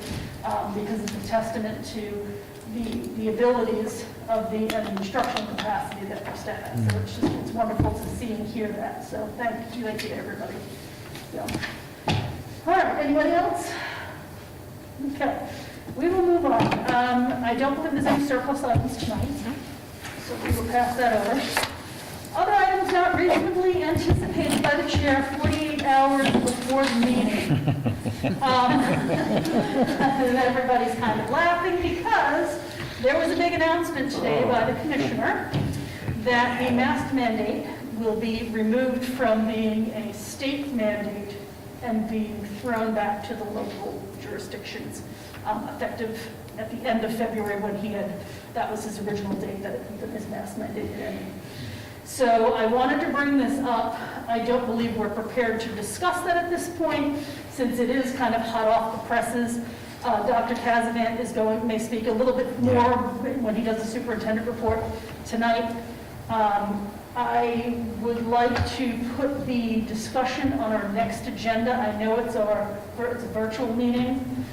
Speaker 3: because it's a testament to the abilities of the instructional capacity that our staff has. So it's wonderful to see and hear that. So thank you to everybody. So, all right, anybody else? Okay, we will move on. I don't believe there's any surplus items tonight, so we will pass that over. Other items not reasonably anticipated by the chair 48 hours before the meeting. Everybody's kind of laughing because there was a big announcement today by the commissioner that the mask mandate will be removed from being a state mandate and being thrown back to the local jurisdictions, effective at the end of February when that was his original date that his mask mandate had ended. So I wanted to bring this up. I don't believe we're prepared to discuss that at this point, since it is kind of hot off the presses. Dr. Casavant may speak a little bit more when he does the superintendent report tonight. I would like to put the discussion on our next agenda. I know it's a virtual meeting,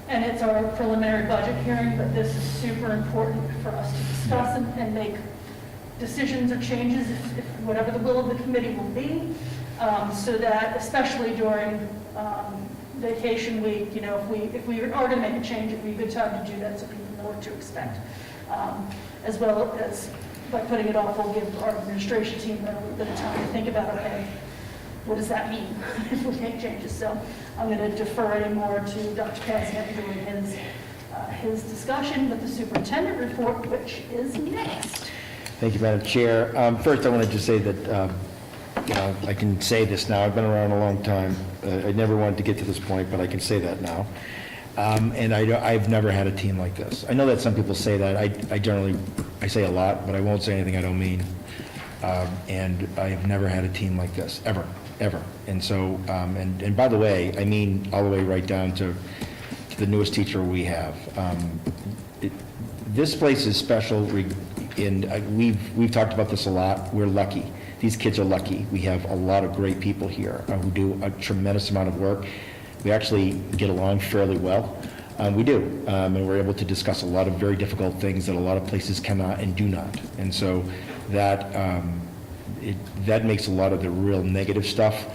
Speaker 3: and it's our preliminary budget hearing, but this is super important for us to discuss and make decisions or changes, if whatever the will of the committee will be, so that, especially during vacation week, if we are going to make a change, it would be a good time to do that so people know what to expect. As well as by putting it off, we'll give our administration team a little bit of time to think about, okay, what does that mean if we make changes? So I'm going to defer any more to Dr. Cassidy doing his discussion with the superintendent report, which is next.
Speaker 1: Thank you, Madam Chair. First, I want to just say that I can say this now, I've been around a long time. I never wanted to get to this point, but I can say that now. And I've never had a team like this. I know that some people say that. I say a lot, but I won't say anything I don't mean. And I have never had a team like this, ever. And so, and by the way, I mean all the way right down to the newest teacher we have. This place is special, and we've talked about this a lot. We're lucky. These kids are lucky. We have a lot of great people here who do a tremendous amount of work. We actually get along fairly well. We do, and we're able to discuss a lot of very difficult things that a lot of places cannot and do not. And so that that makes a lot of the real negative stuff,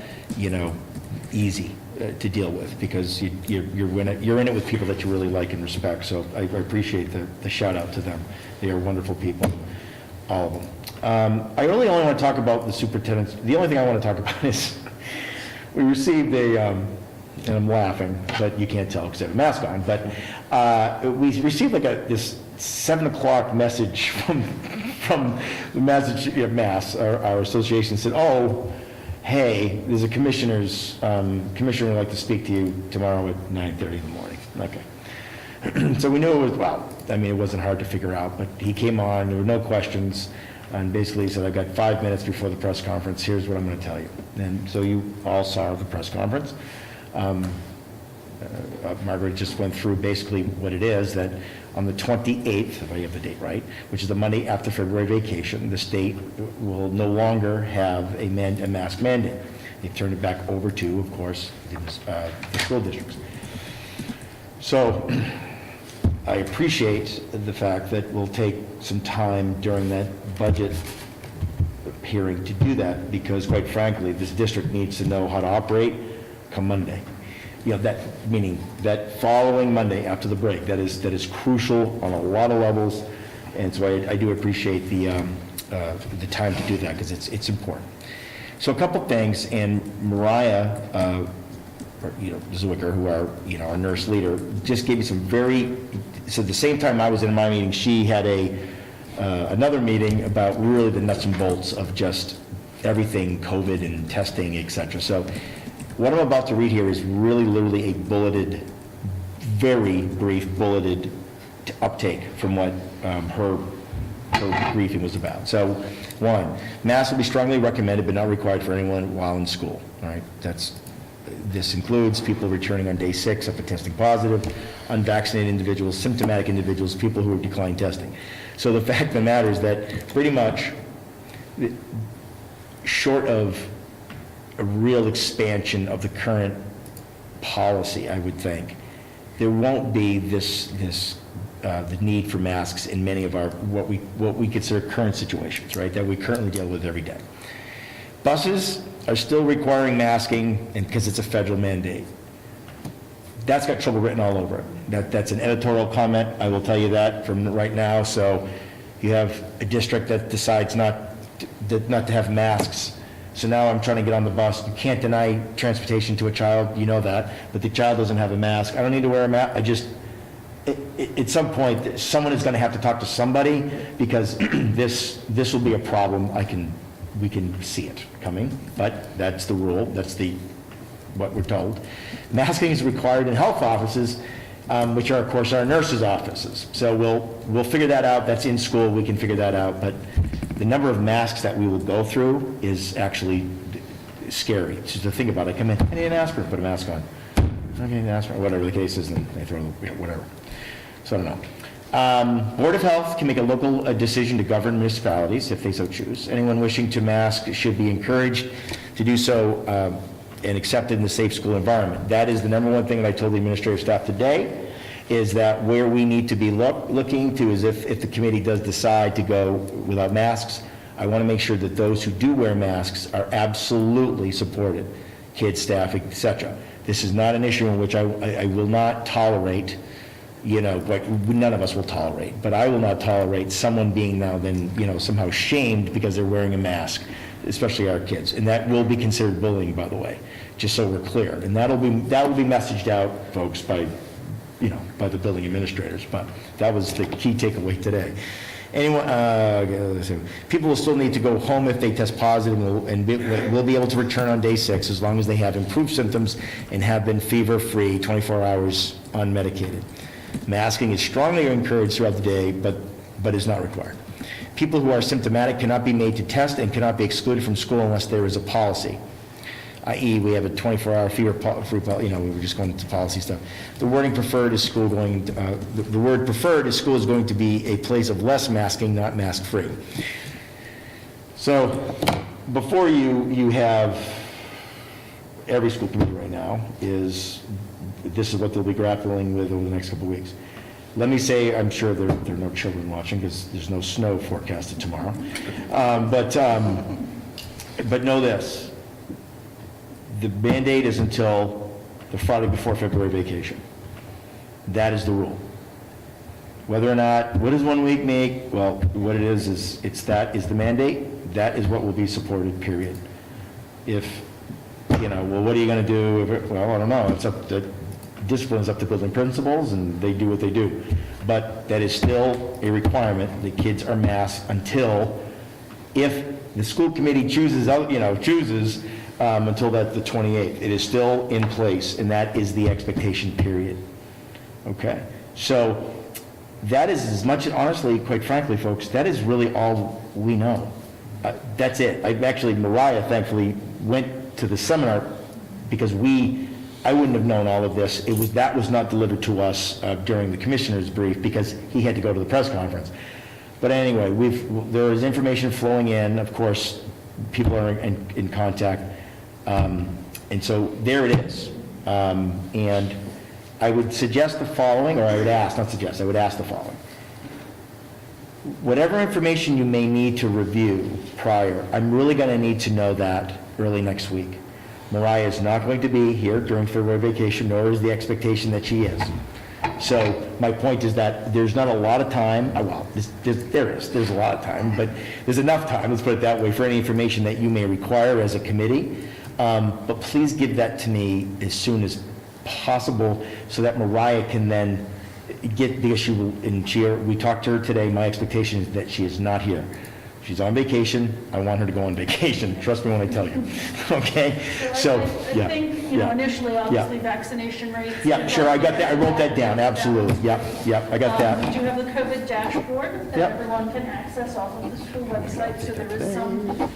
Speaker 1: easy to deal with, because you're in it with people that you really like and respect. So I appreciate the shout out to them. They are wonderful people, all of them. I really only want to talk about the superintendents. The only thing I want to talk about is we received and I'm laughing, but you can't tell because I have a mask on, but we received like this 7 o'clock message from the Mass, our association said, oh, hey, there's a commissioner would like to speak to you tomorrow at 9:30 in the morning. Okay. So we knew it was, it wasn't hard to figure out, but he came on, there were no questions, and basically said, I've got 5 minutes before the press conference, here's what I'm going to tell you. And so you all saw the press conference. Margaret just went through basically what it is, that on the 28th, if I have the date right, which is the Monday after February vacation, the state will no longer have a mask mandate. They turned it back over to, of course, the school districts. So I appreciate the fact that we'll take some time during that budget hearing to do that, because quite frankly, this district needs to know how to operate come Monday. Meaning that following Monday after the break, that is crucial on a lot of levels, and so I do appreciate the time to do that, because it's important. So a couple things, and Mariah, Zwicker, who our nurse leader, just gave me so the same time I was in my meeting, she had another meeting about really the nuts and bolts of just everything COVID and testing, et cetera. So what I'm about to read here is really literally a bulleted, very brief bulleted uptake from what her briefing was about. So, 1, masks will be strongly recommended but not required for anyone while in school. All right, this includes people returning on day 6 after testing positive, unvaccinated individuals, symptomatic individuals, people who have declined testing. So the fact of the matter is that pretty much, short of a real expansion of the current policy, I would think, there won't be the need for masks in many of our what we consider current situations, right, that we currently deal with every day. Buses are still requiring masking, and because it's a federal mandate. That's got trouble written all over it. That's an editorial comment, I will tell you that from right now. So you have a district that decides not to have masks. So now I'm trying to get on the bus. You can't deny transportation to a child, you know that, but the child doesn't have a mask. I don't need to wear a mask. At some point, someone is going to have to talk to somebody, because this will be a problem. We can see it coming, but that's the rule. That's what we're told. Masking is required in health offices, which are, of course, our nurses' offices. So we'll figure that out. That's in school. We can figure that out, but the number of masks that we will go through is actually scary. Just to think about it. I come in, I need an aspirin, put a mask on. I need an aspirin, whatever the case is, and they throw whatever. So I don't know. Board of Health can make a local decision to govern municipalities if they so choose. Anyone wishing to mask should be encouraged to do so and accepted in the safe school environment. That is the number one thing that I told the administrative staff today, is that where we need to be looking to is if the committee does decide to go without masks, I want to make sure that those who do wear masks are absolutely supported, kids, staff, etc. This is not an issue in which I will not tolerate, like none of us will tolerate, but I will not tolerate someone being now then, somehow shamed because they're wearing a mask, especially our kids. And that will be considered bullying, by the way, just so we're clear. And that will be messaged out, folks, by the building administrators, but that was the key takeaway today. Anyone, let's see. People will still need to go home if they test positive and will be able to return on day 6 as long as they have improved symptoms and have been fever-free 24 hours unmedicated. Masking is strongly encouraged throughout the day, but is not required. People who are symptomatic cannot be made to test and cannot be excluded from school unless there is a policy, i.e. we have a 24-hour fever-free, we were just going into policy stuff. The wording preferred is school going, the word preferred is school is going to be a place of less masking, not mask-free. So before you have every school committee right now this is what they'll be grappling with over the next couple of weeks. Let me say, I'm sure there are no children watching because there's no snow forecasted tomorrow. But know this. The mandate is until the Friday before February vacation. That is the rule. Whether or not, what does 1 week make? Well, what it is that is the mandate. That is what will be supported, period. If, well, what are you going to do? Well, I don't know. It's up to, discipline is up to building principals, and they do what they do. But that is still a requirement. The kids are masked until, if the school committee chooses until the 28th. It is still in place, and that is the expectation, period. Okay? So that is as much, honestly, quite frankly, folks, that is really all we know. That's it. Mariah, thankfully, went to the seminar because I wouldn't have known all of this. That was not delivered to us during the commissioner's brief because he had to go to the press conference. But anyway, there is information flowing in. Of course, people are in contact. And so there it is. And I would suggest the following, or I would ask the following. Whatever information you may need to review prior, I'm really going to need to know that early next week. Mariah is not going to be here during February vacation, nor is the expectation that she is. So my point is that there's not a lot of time, there's a lot of time, but there's enough time, let's put it that way, for any information that you may require as a committee. But please give that to me as soon as possible so that Mariah can then get the issue in chair. We talked to her today. My expectation is that she is not here. She's on vacation. I want her to go on vacation. Trust me when I tell you. Okay?
Speaker 3: So I think, initially, obviously, vaccination rates.
Speaker 1: Yeah, sure, I got that. I wrote that down, absolutely. Yep, I got that.
Speaker 3: We do have the COVID dashboard that everyone can access off of the school website, so there is some.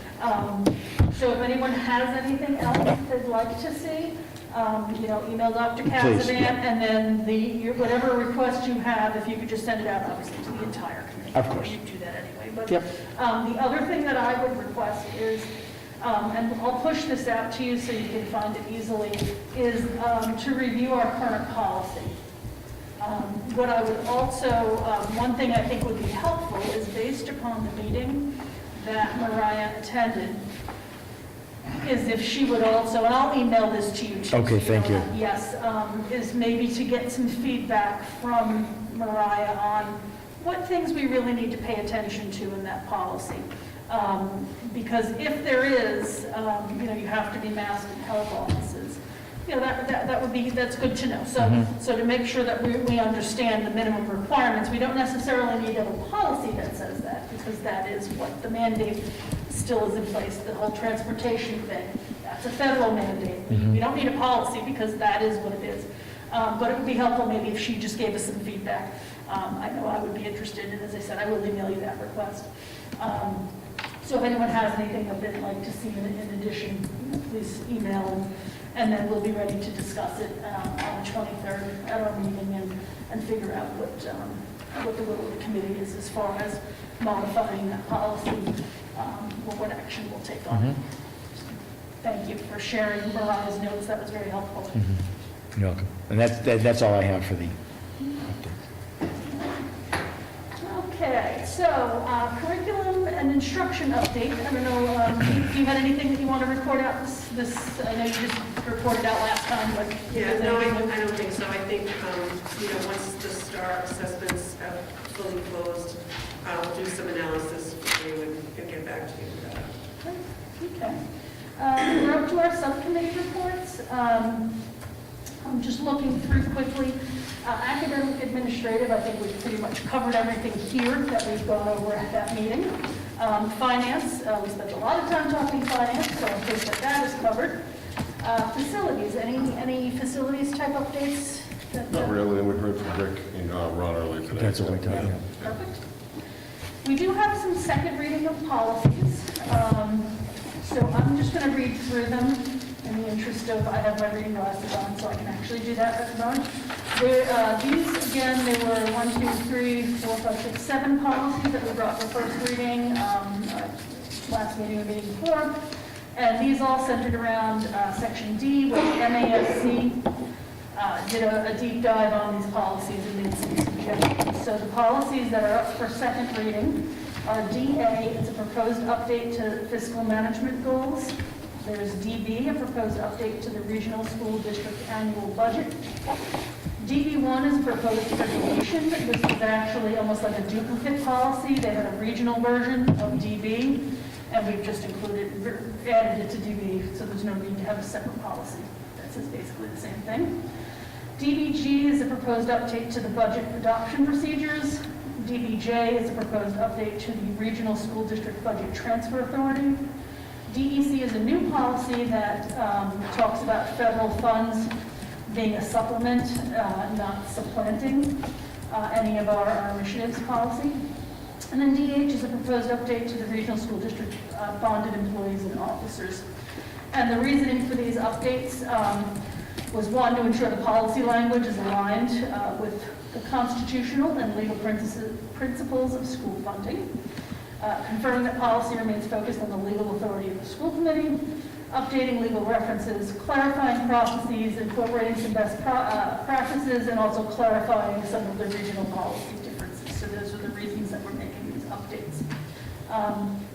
Speaker 3: So if anyone has anything else they'd like to see, email Dr. Casavan, and then whatever request you have, if you could just send it out, obviously, to the entire committee.
Speaker 1: Of course.
Speaker 3: You do that anyway. But the other thing that I would request is, and I'll push this out to you so you can find it easily, is to review our current policy. What I would also, one thing I think would be helpful is based upon the meeting that Mariah attended, is if she would also, and I'll email this to you too.
Speaker 1: Okay, thank you.
Speaker 3: Yes, is maybe to get some feedback from Mariah on what things we really need to pay attention to in that policy. Because if there is, you have to be masked in health offices, that's good to know. So to make sure that we understand the minimum requirements, we don't necessarily need to have a policy that says that, because that is what the mandate still is in place, the whole transportation thing. That's a federal mandate. We don't need a policy because that is what it is. But it would be helpful maybe if she just gave us some feedback. I know I would be interested, and as I said, I will email you that request. So if anyone has anything that they'd like to see in addition, please email them, and then we'll be ready to discuss it on the 23rd at our meeting and figure out what the will of the committee is as far as modifying that policy, or what action we'll take on it. Thank you for sharing Mariah's notes. That was very helpful.
Speaker 1: You're welcome. And that's all I have for the
Speaker 3: Okay, so curriculum and instruction update. I don't know, if you had anything that you want to report out this, I know you just reported out last time, but.
Speaker 10: Yeah, no, I don't think so. I think, once the STAR assessments have fully closed, I'll do some analysis for you and get back to you with that.
Speaker 3: Okay. We're up to our subcommittee reports. I'm just looking through quickly. Academic administrative, I think we've pretty much covered everything here that we've gone over at that meeting. Finance, we spent a lot of time talking finance, so I think that that is covered. Facilities, any facilities type updates?
Speaker 6: Not really, we heard from Rick and Ron earlier today.
Speaker 1: That's what we talked about.
Speaker 3: Perfect. We do have some second reading of policies, so I'm just going to read through them in the interest of, I have my reading glasses on, so I can actually do that at the moment. These, again, there were 1, 2, 3, 4, 5, 6, 7 policies that we brought for first reading last meeting or meeting before. And these all centered around Section D, where MASC did a deep dive on these policies and made some suggestions. So the policies that are up for second reading are DA, it's a proposed update to fiscal management goals. There's DB, a proposed update to the regional school district annual budget. DB1 is proposed regulation. This is actually almost like a duplicate policy. They had a regional version of DB, and we've just added it to DB, so there's no need to have a separate policy. This is basically the same thing. DBG is a proposed update to the budget adoption procedures. DBJ is a proposed update to the regional school district budget transfer authority. DEC is a new policy that talks about federal funds being a supplement, not supplanting any of our initiatives policy. And then DH is a proposed update to the regional school district bonded employees and officers. And the reasoning for these updates was one, to ensure the policy language is aligned with the constitutional and legal principles of school funding. Confirming that policy remains focused on the legal authority of the school committee, updating legal references, clarifying processes, incorporating some best practices, and also clarifying some of the regional policy differences. So those are the reasons that we're making these updates.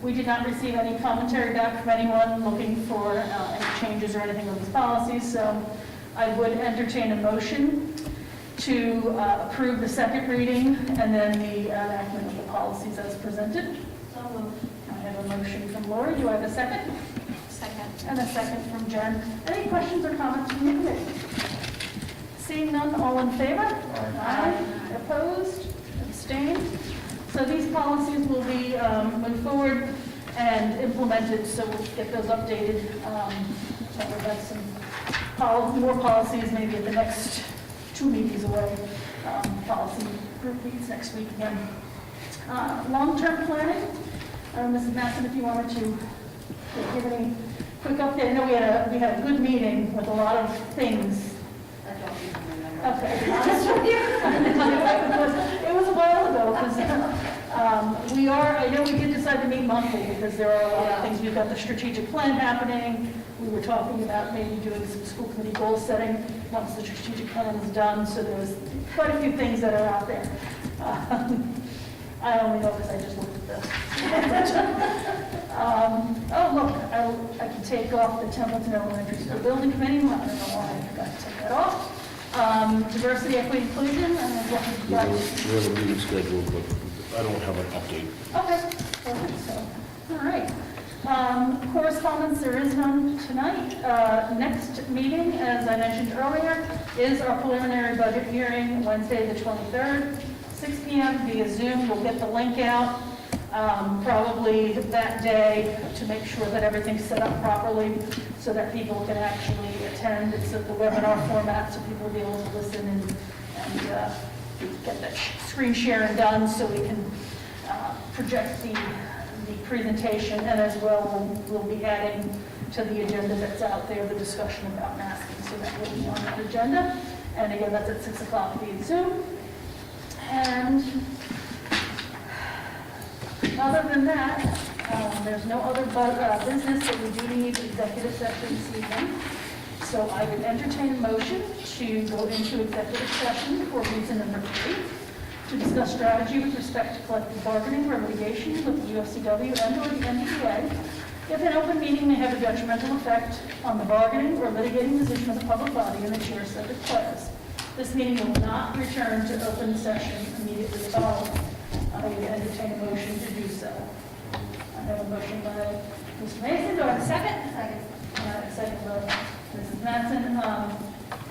Speaker 3: We did not receive any commentary back from anyone looking for any changes or anything on these policies, so I would entertain a motion to approve the second reading and then the enactment of the policies as presented. I have a motion from Lori. Do I have a second?
Speaker 8: Second.
Speaker 3: And a second from Jen. Any questions or comments from the committee? Seeing none, all in favor? Aye. Opposed? Abstained? So these policies will be moved forward and implemented, so we'll get those updated. So we'll have some more policies maybe at the next 2 meetings away. Policy group meets next week again. Long-term planning. Mrs. Matson, if you wanted to give any quick update. I know we had a good meeting with a lot of things.
Speaker 8: I don't even remember.
Speaker 3: Okay, to be honest with you. It was a while ago, because I know we did decide to meet monthly, because there are a lot of things. We've got the strategic plan happening. We were talking about maybe doing some school committee goal setting once the strategic plan is done, so there was quite a few things that are out there. I only know because I just looked at this. Oh, look, I can take off the Templeton Elementary School Building Committee. I don't know why I forgot to take that off. Diversity, equity, inclusion, and what we've got.
Speaker 6: We have a meeting scheduled, but I don't have an update.
Speaker 3: Okay, perfect, so, all right. Correspondence, there is none tonight. Next meeting, as I mentioned earlier, is our preliminary budget hearing, Wednesday the 23rd, 6 p.m. via Zoom. We'll get the link out probably that day to make sure that everything's set up properly so that people can actually attend. It's the webinar format, so people will be able to listen and get that screen sharing done so we can project the presentation, and as well we'll be adding to the agenda that's out there the discussion about masking, so that will be on that agenda. And again, that's at 6 o'clock via Zoom. And other than that, there's no other business that we do need executive session this evening. So I would entertain a motion to go into executive session for reason number 3, to discuss strategy with respect to collective bargaining or litigation with the UFCW and/or the NDA, if an open meeting may have a detrimental effect on the bargaining or litigating position of the public body and the chair so declares. This meeting will not return to open session immediately following. I would entertain a motion to do so. I have a motion by Mr. Mason. Do I have a second? Second. Second by Mrs. Matson.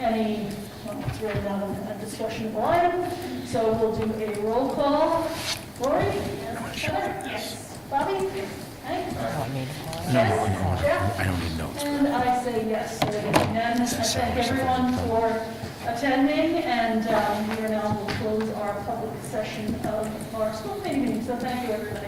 Speaker 3: any, well, it's really not a discussionable item, so we'll do a roll call. Lori? Yes. Heather? Yes. Bobby? Hank? Yes. Jeff?
Speaker 1: I don't need notes.
Speaker 3: And I say yes, so unanimous. I thank everyone for attending, and we are now will close our public session of our school committee meeting, so thank you, everybody.